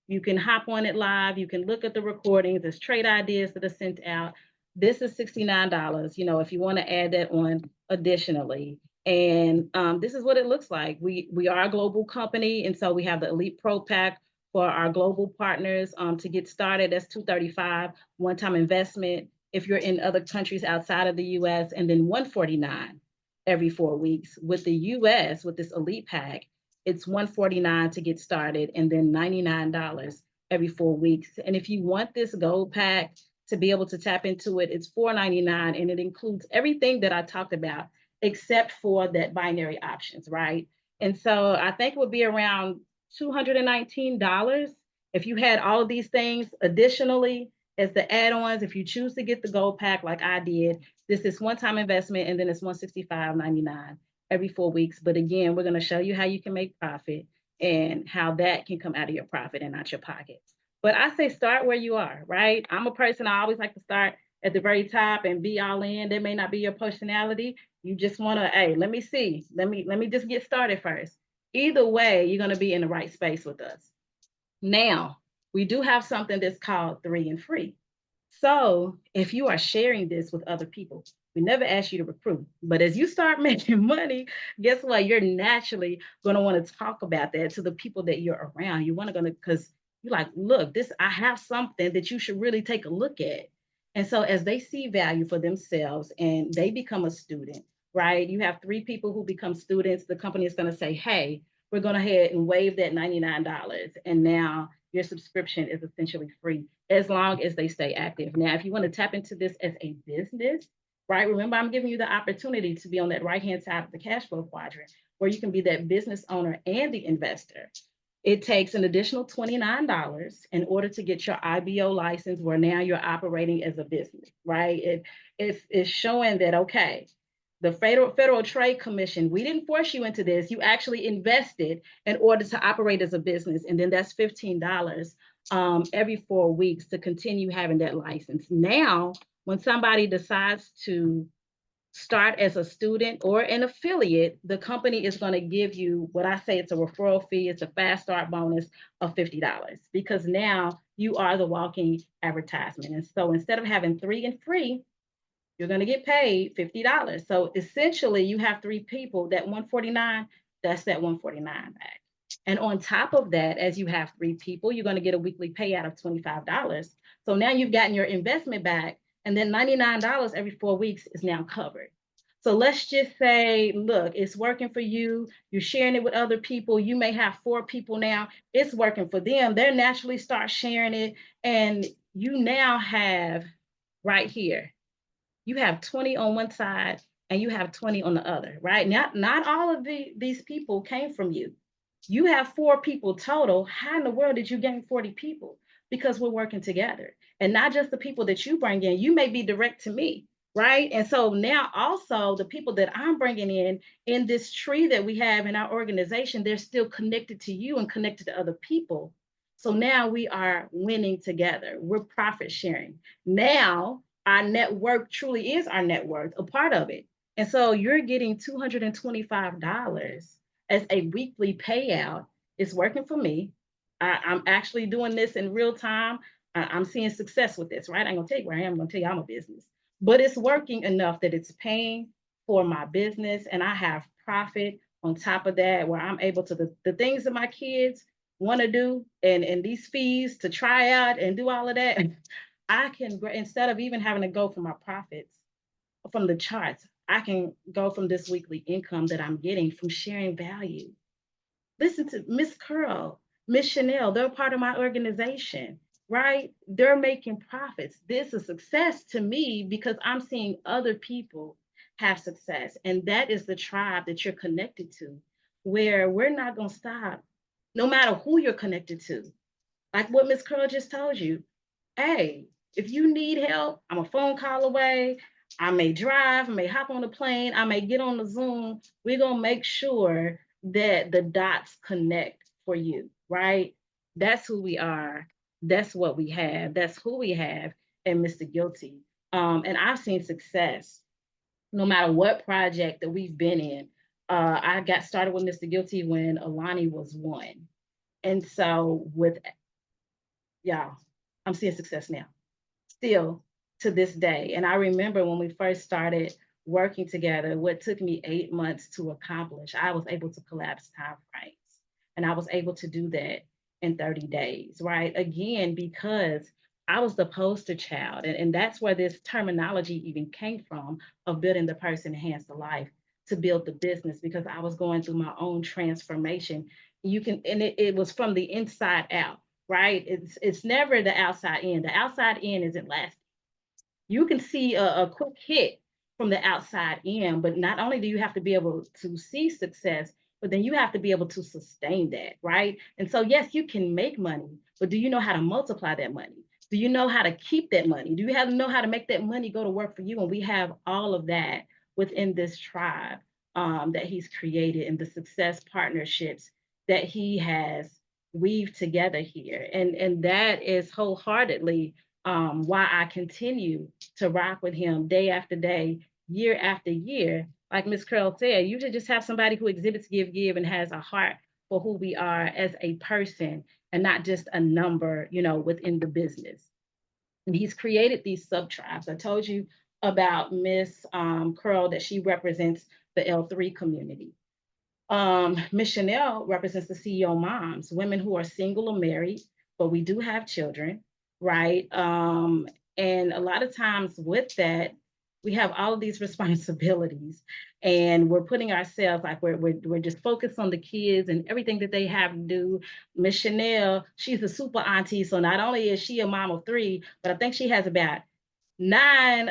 Speaker 2: You can hop on it live. You can look at the recordings. There's trade ideas that are sent out. This is $69, if you want to add that on additionally. And this is what it looks like. We are a global company, and so we have the Elite Pro Pack for our global partners. To get started, that's $235 one-time investment if you're in other countries outside of the US, and then $149 every 4 weeks. With the US, with this Elite Pack, it's $149 to get started, and then $99 every 4 weeks. And if you want this Gold Pack to be able to tap into it, it's $499, and it includes everything that I talked about except for that binary options, right? And so I think it would be around $219 if you had all of these things additionally as the add-ons. If you choose to get the Gold Pack like I did, this is one-time investment, and then it's $165.99 every 4 weeks. But again, we're going to show you how you can make profit and how that can come out of your profit and not your pockets. But I say start where you are, right? I'm a person, I always like to start at the very top and be all in. That may not be your personality. You just want to, hey, let me see. Let me just get started first. Either way, you're going to be in the right space with us. Now, we do have something that's called 3 and Free. So if you are sharing this with other people, we never ask you to recruit, but as you start making money, guess what? You're naturally going to want to talk about that to the people that you're around. You want to because You're like, look, I have something that you should really take a look at. And so as they see value for themselves and they become a student, right? You have 3 people who become students. The company is going to say, hey, we're going to ahead and waive that $99. And now your subscription is essentially free as long as they stay active. Now, if you want to tap into this as a business, right? Remember, I'm giving you the opportunity to be on that right-hand side of the cash flow quadrant where you can be that business owner and the investor. It takes an additional $29 in order to get your IBO license where now you're operating as a business, right? It's showing that, okay, the Federal Trade Commission, we didn't force you into this. You actually invested in order to operate as a business. And then that's $15 every 4 weeks to continue having that license. Now, when somebody decides to start as a student or an affiliate, the company is going to give you what I say it's a referral fee. It's a fast start bonus of $50 because now you are the walking advertisement. And so instead of having 3 and free, you're going to get paid $50. So essentially you have 3 people, that $149, that's that $149 back. And on top of that, as you have 3 people, you're going to get a weekly payout of $25. So now you've gotten your investment back, and then $99 every 4 weeks is now covered. So let's just say, look, it's working for you. You're sharing it with other people. You may have 4 people now. It's working for them. They'll naturally start sharing it. And you now have right here, you have 20 on one side and you have 20 on the other, right? Not all of these people came from you. You have 4 people total. How in the world did you gain 40 people? Because we're working together. And not just the people that you bring in, you may be direct to me, right? And so now also the people that I'm bringing in this tree that we have in our organization, they're still connected to you and connected to other people. So now we are winning together. We're profit sharing. Now our network truly is our net worth, a part of it. And so you're getting $225 as a weekly payout. It's working for me. I'm actually doing this in real time. I'm seeing success with this, right? I ain't gonna tell you where I am. I'm gonna tell you I'm a business, but it's working enough that it's paying for my business and I have profit on top of that where I'm able to, the things that my kids want to do and these fees to try out and do all of that, I can, instead of even having to go for my profits from the charts, I can go from this weekly income that I'm getting from sharing value. Listen to Miss Curl, Miss Chanel, they're part of my organization, right? They're making profits. This is success to me because I'm seeing other people have success. And that is the tribe that you're connected to, where we're not going to stop, no matter who you're connected to. Like what Miss Curl just told you, hey, if you need help, I'm a phone call away. I may drive, I may hop on a plane, I may get on the Zoom. We're going to make sure that the dots connect for you, right? That's who we are. That's what we have. That's who we have in Mr. Guilty. And I've seen success no matter what project that we've been in. I got started with Mr. Guilty when Alani was 1. And so y'all, I'm seeing success now, still to this day. And I remember when we first started working together, what took me 8 months to accomplish, I was able to collapse time frames. And I was able to do that in 30 days, right? Again, because I was the poster child. And that's where this terminology even came from of building the person enhance the life to build the business, because I was going through my own transformation. It was from the inside out, right? It's never the outside in. The outside in isn't lasting. You can see a quick hit from the outside in, but not only do you have to be able to see success, but then you have to be able to sustain that, right? And so, yes, you can make money, but do you know how to multiply that money? Do you know how to keep that money? Do you know how to make that money go to work for you? And we have all of that within this tribe that he's created and the success partnerships that he has weaved together here. And that is wholeheartedly why I continue to rock with him day after day, year after year. Like Ms. Curl said, you should just have somebody who exhibits give, and has a heart for who we are as a person and not just a number, within the business. And he's created these sub-tribes. I told you about Miss Curl, that she represents the L3 community. Miss Chanel represents the CEO moms, women who are single or married, but we do have children, right? And a lot of times with that, we have all of these responsibilities, and we're putting ourselves like we're just focused on the kids and everything that they have to do. Miss Chanel, she's a super auntie, so not only is she a mom of 3, but I think she has about 9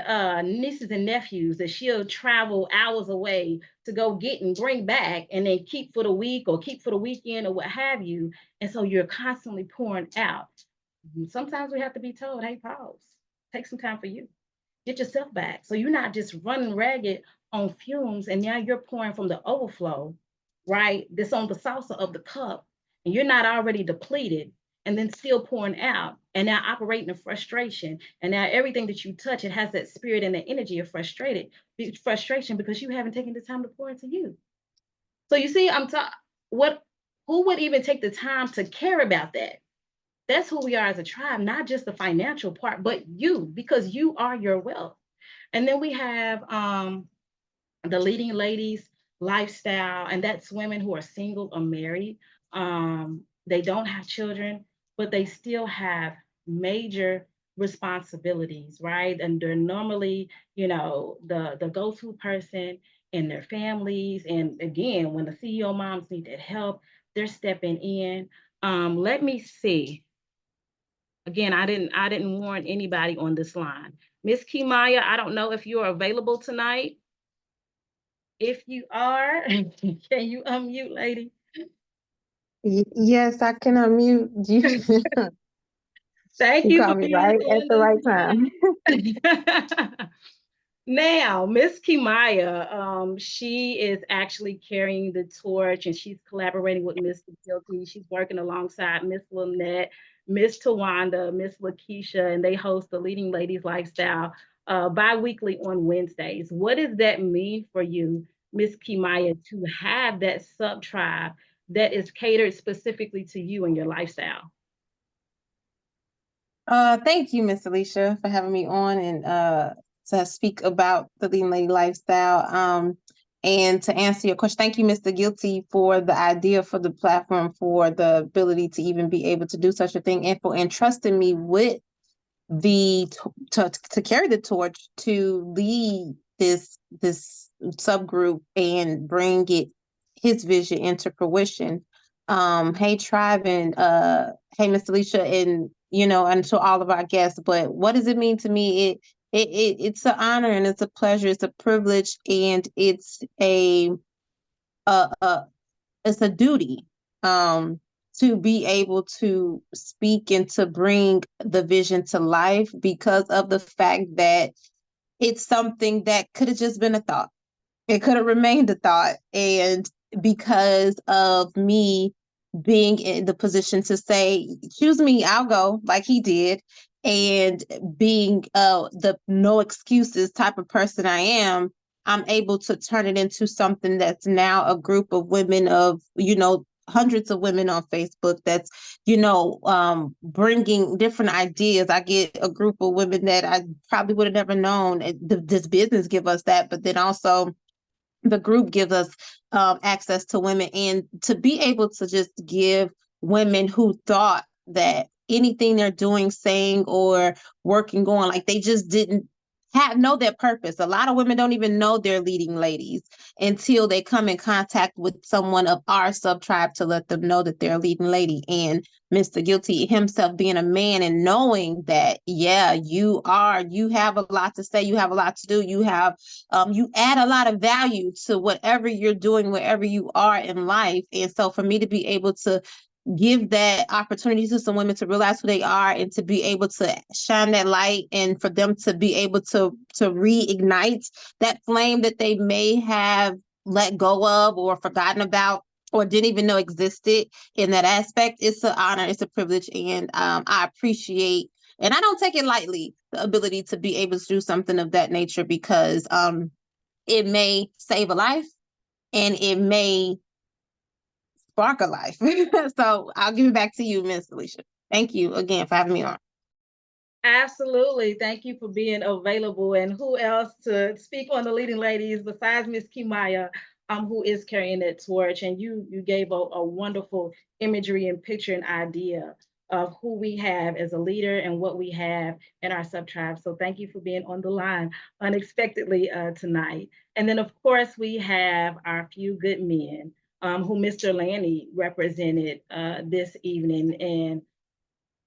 Speaker 2: nieces and nephews that she'll travel hours away to go get and bring back and then keep for the week or keep for the weekend or what have you. And so you're constantly pouring out. Sometimes we have to be told, hey, pause, take some time for you, get yourself back. So you're not just running ragged on fumes and now you're pouring from the overflow, right? This on the saucer of the cup, and you're not already depleted and then still pouring out and now operating in frustration. And now everything that you touch, it has that spirit and the energy of frustration because you haven't taken the time to pour into you. So you see, who would even take the time to care about that? That's who we are as a tribe, not just the financial part, but you, because you are your wealth. And then we have the Leading Ladies lifestyle, and that's women who are single or married. They don't have children, but they still have major responsibilities, right? And they're normally, the go-to person in their families. And again, when the CEO moms need that help, they're stepping in. Let me see. Again, I didn't warn anybody on this line. Miss Kimaya, I don't know if you're available tonight. If you are, can you unmute, lady?
Speaker 9: Yes, I can unmute you.
Speaker 2: Thank
Speaker 9: You
Speaker 2: you for
Speaker 9: called me
Speaker 2: being
Speaker 9: right at
Speaker 2: on
Speaker 9: the right time.
Speaker 2: this. Now, Miss Kimaya, she is actually carrying the torch and she's collaborating with Miss Guilty. She's working alongside Miss Lynette, Miss Tawanda, Miss Lakeisha, and they host the Leading Ladies Lifestyle bi-weekly on Wednesdays. What does that mean for you, Miss Kimaya, to have that sub-tribe that is catered specifically to you and your lifestyle?
Speaker 9: Thank you, Miss Alicia, for having me on and to speak about the Leading Lady lifestyle. And to answer your question, thank you, Mr. Guilty, for the idea for the platform, for the ability to even be able to do such a thing, and for entrusting me with to carry the torch to lead this subgroup and bring his vision into fruition. Hey Tribe, and hey Miss Alicia, and and to all of our guests. But what does it mean to me? It's an honor and it's a pleasure, it's a privilege, and it's a it's a duty to be able to speak and to bring the vision to life, because of the fact that it's something that could have just been a thought. It could have remained a thought. And because of me being in the position to say, choose me, I'll go, like he did, and being the no excuses type of person I am, I'm able to turn it into something that's now a group of women of, hundreds of women on Facebook that's, bringing different ideas. I get a group of women that I probably would have never known. This business give us that, but then also the group gives us access to women, and to be able to just give women who thought that anything they're doing, saying, or working on, like they just didn't know their purpose. A lot of women don't even know they're leading ladies until they come in contact with someone of our sub tribe to let them know that they're a leading lady. And Mr. Guilty himself being a man and knowing that, yeah, you have a lot to say, you have a lot to do, you have you add a lot of value to whatever you're doing, wherever you are in life. And so for me to be able to give that opportunity to some women to realize who they are and to be able to shine that light, and for them to be able to reignite that flame that they may have let go of or forgotten about or didn't even know existed in that aspect, it's an honor, it's a privilege, and I appreciate, and I don't take it lightly, the ability to be able to do something of that nature, because it may save a life and it may spark a life. So I'll give it back to you, Miss Alicia. Thank you again for having me on.
Speaker 2: Absolutely. Thank you for being available. And who else to speak on the Leading Ladies besides Miss Kimaya, who is carrying that torch? And you gave a wonderful imagery and picture and idea of who we have as a leader and what we have in our sub-tribe. So thank you for being on the line unexpectedly tonight. And then, of course, we have our few good men who Mr. Lanny represented this evening. And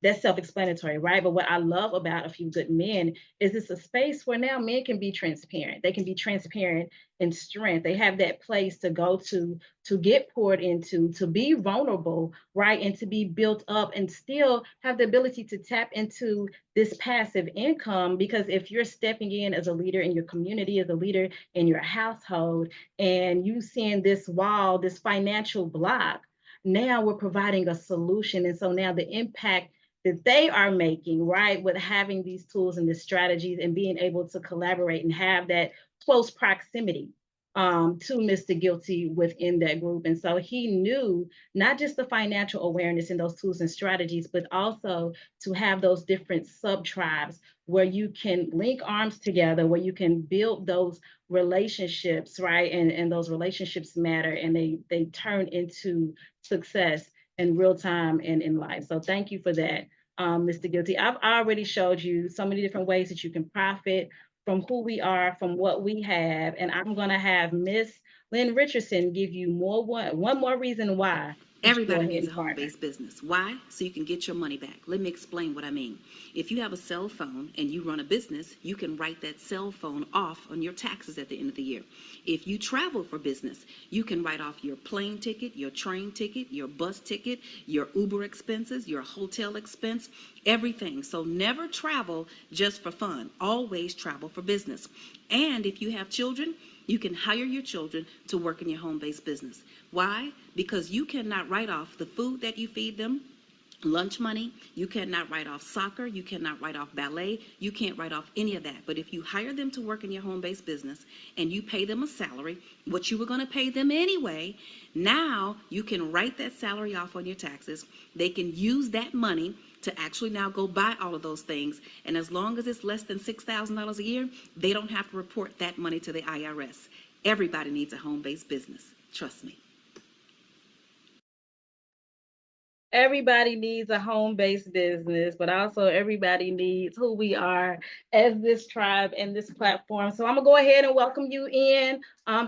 Speaker 2: that's self-explanatory, right? But what I love about A Few Good Men is it's a space where now men can be transparent. They can be transparent in strength. They have that place to go to get poured into, to be vulnerable, right? And to be built up and still have the ability to tap into this passive income. Because if you're stepping in as a leader in your community, as a leader in your household, and you seeing this wall, this financial block, now we're providing a solution. And so now the impact that they are making, right, with having these tools and the strategies and being able to collaborate and have that close proximity to Mr. Guilty within that group. And so he knew not just the financial awareness and those tools and strategies, but also to have those different sub-tribes where you can link arms together, where you can build those relationships, right? And those relationships matter, and they turn into success in real time and in life. So thank you for that, Mr. Guilty. I've already showed you so many different ways that you can profit from who we are, from what we have. And I'm gonna have Miss Lynn Richardson give you one more reason why.
Speaker 10: Everybody needs a home-based business. Why? So you can get your money back. Let me explain what I mean. If you have a cell phone and you run a business, you can write that cell phone off on your taxes at the end of the year. If you travel for business, you can write off your plane ticket, your train ticket, your bus ticket, your Uber expenses, your hotel expense, everything. So never travel just for fun. Always travel for business. And if you have children, you can hire your children to work in your home-based business. Why? Because you cannot write off the food that you feed them, lunch money, you cannot write off soccer, you cannot write off ballet, you can't write off any of that. But if you hire them to work in your home-based business and you pay them a salary, what you were going to pay them anyway, now you can write that salary off on your taxes. They can use that money to actually now go buy all of those things. And as long as it's less than $6,000 a year, they don't have to report that money to the IRS. Everybody needs a home-based business. Trust me.
Speaker 2: Everybody needs a home-based business, but also everybody needs who we are as this tribe and this platform. So I'm gonna go ahead and welcome you in.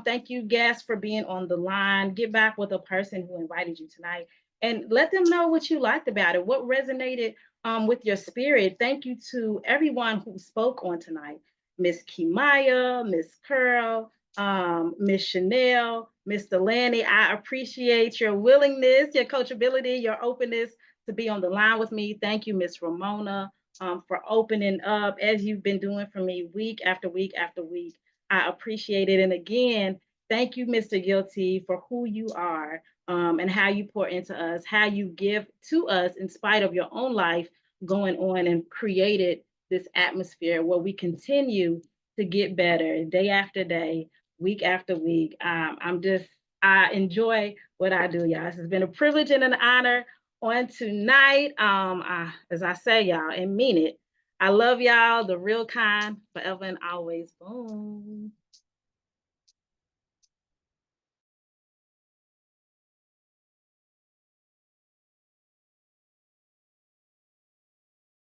Speaker 2: Thank you, guests, for being on the line. Get back with the person who invited you tonight and let them know what you liked about it, what resonated with your spirit. Thank you to everyone who spoke on tonight. Miss Kimaya, Miss Curl, Miss Chanel, Mr. Lanny, I appreciate your willingness, your coachability, your openness to be on the line with me. Thank you, Miss Ramona, for opening up as you've been doing for me week after week after week. I appreciate it. And again, thank you, Mr. Guilty, for who you are and how you pour into us, how you give to us in spite of your own life going on, and created this atmosphere where we continue to get better day after day, week after week. I enjoy what I do, y'all. This has been a privilege and an honor on tonight. As I say, y'all, and mean it, I love y'all, the real kind, forever and always. Boom.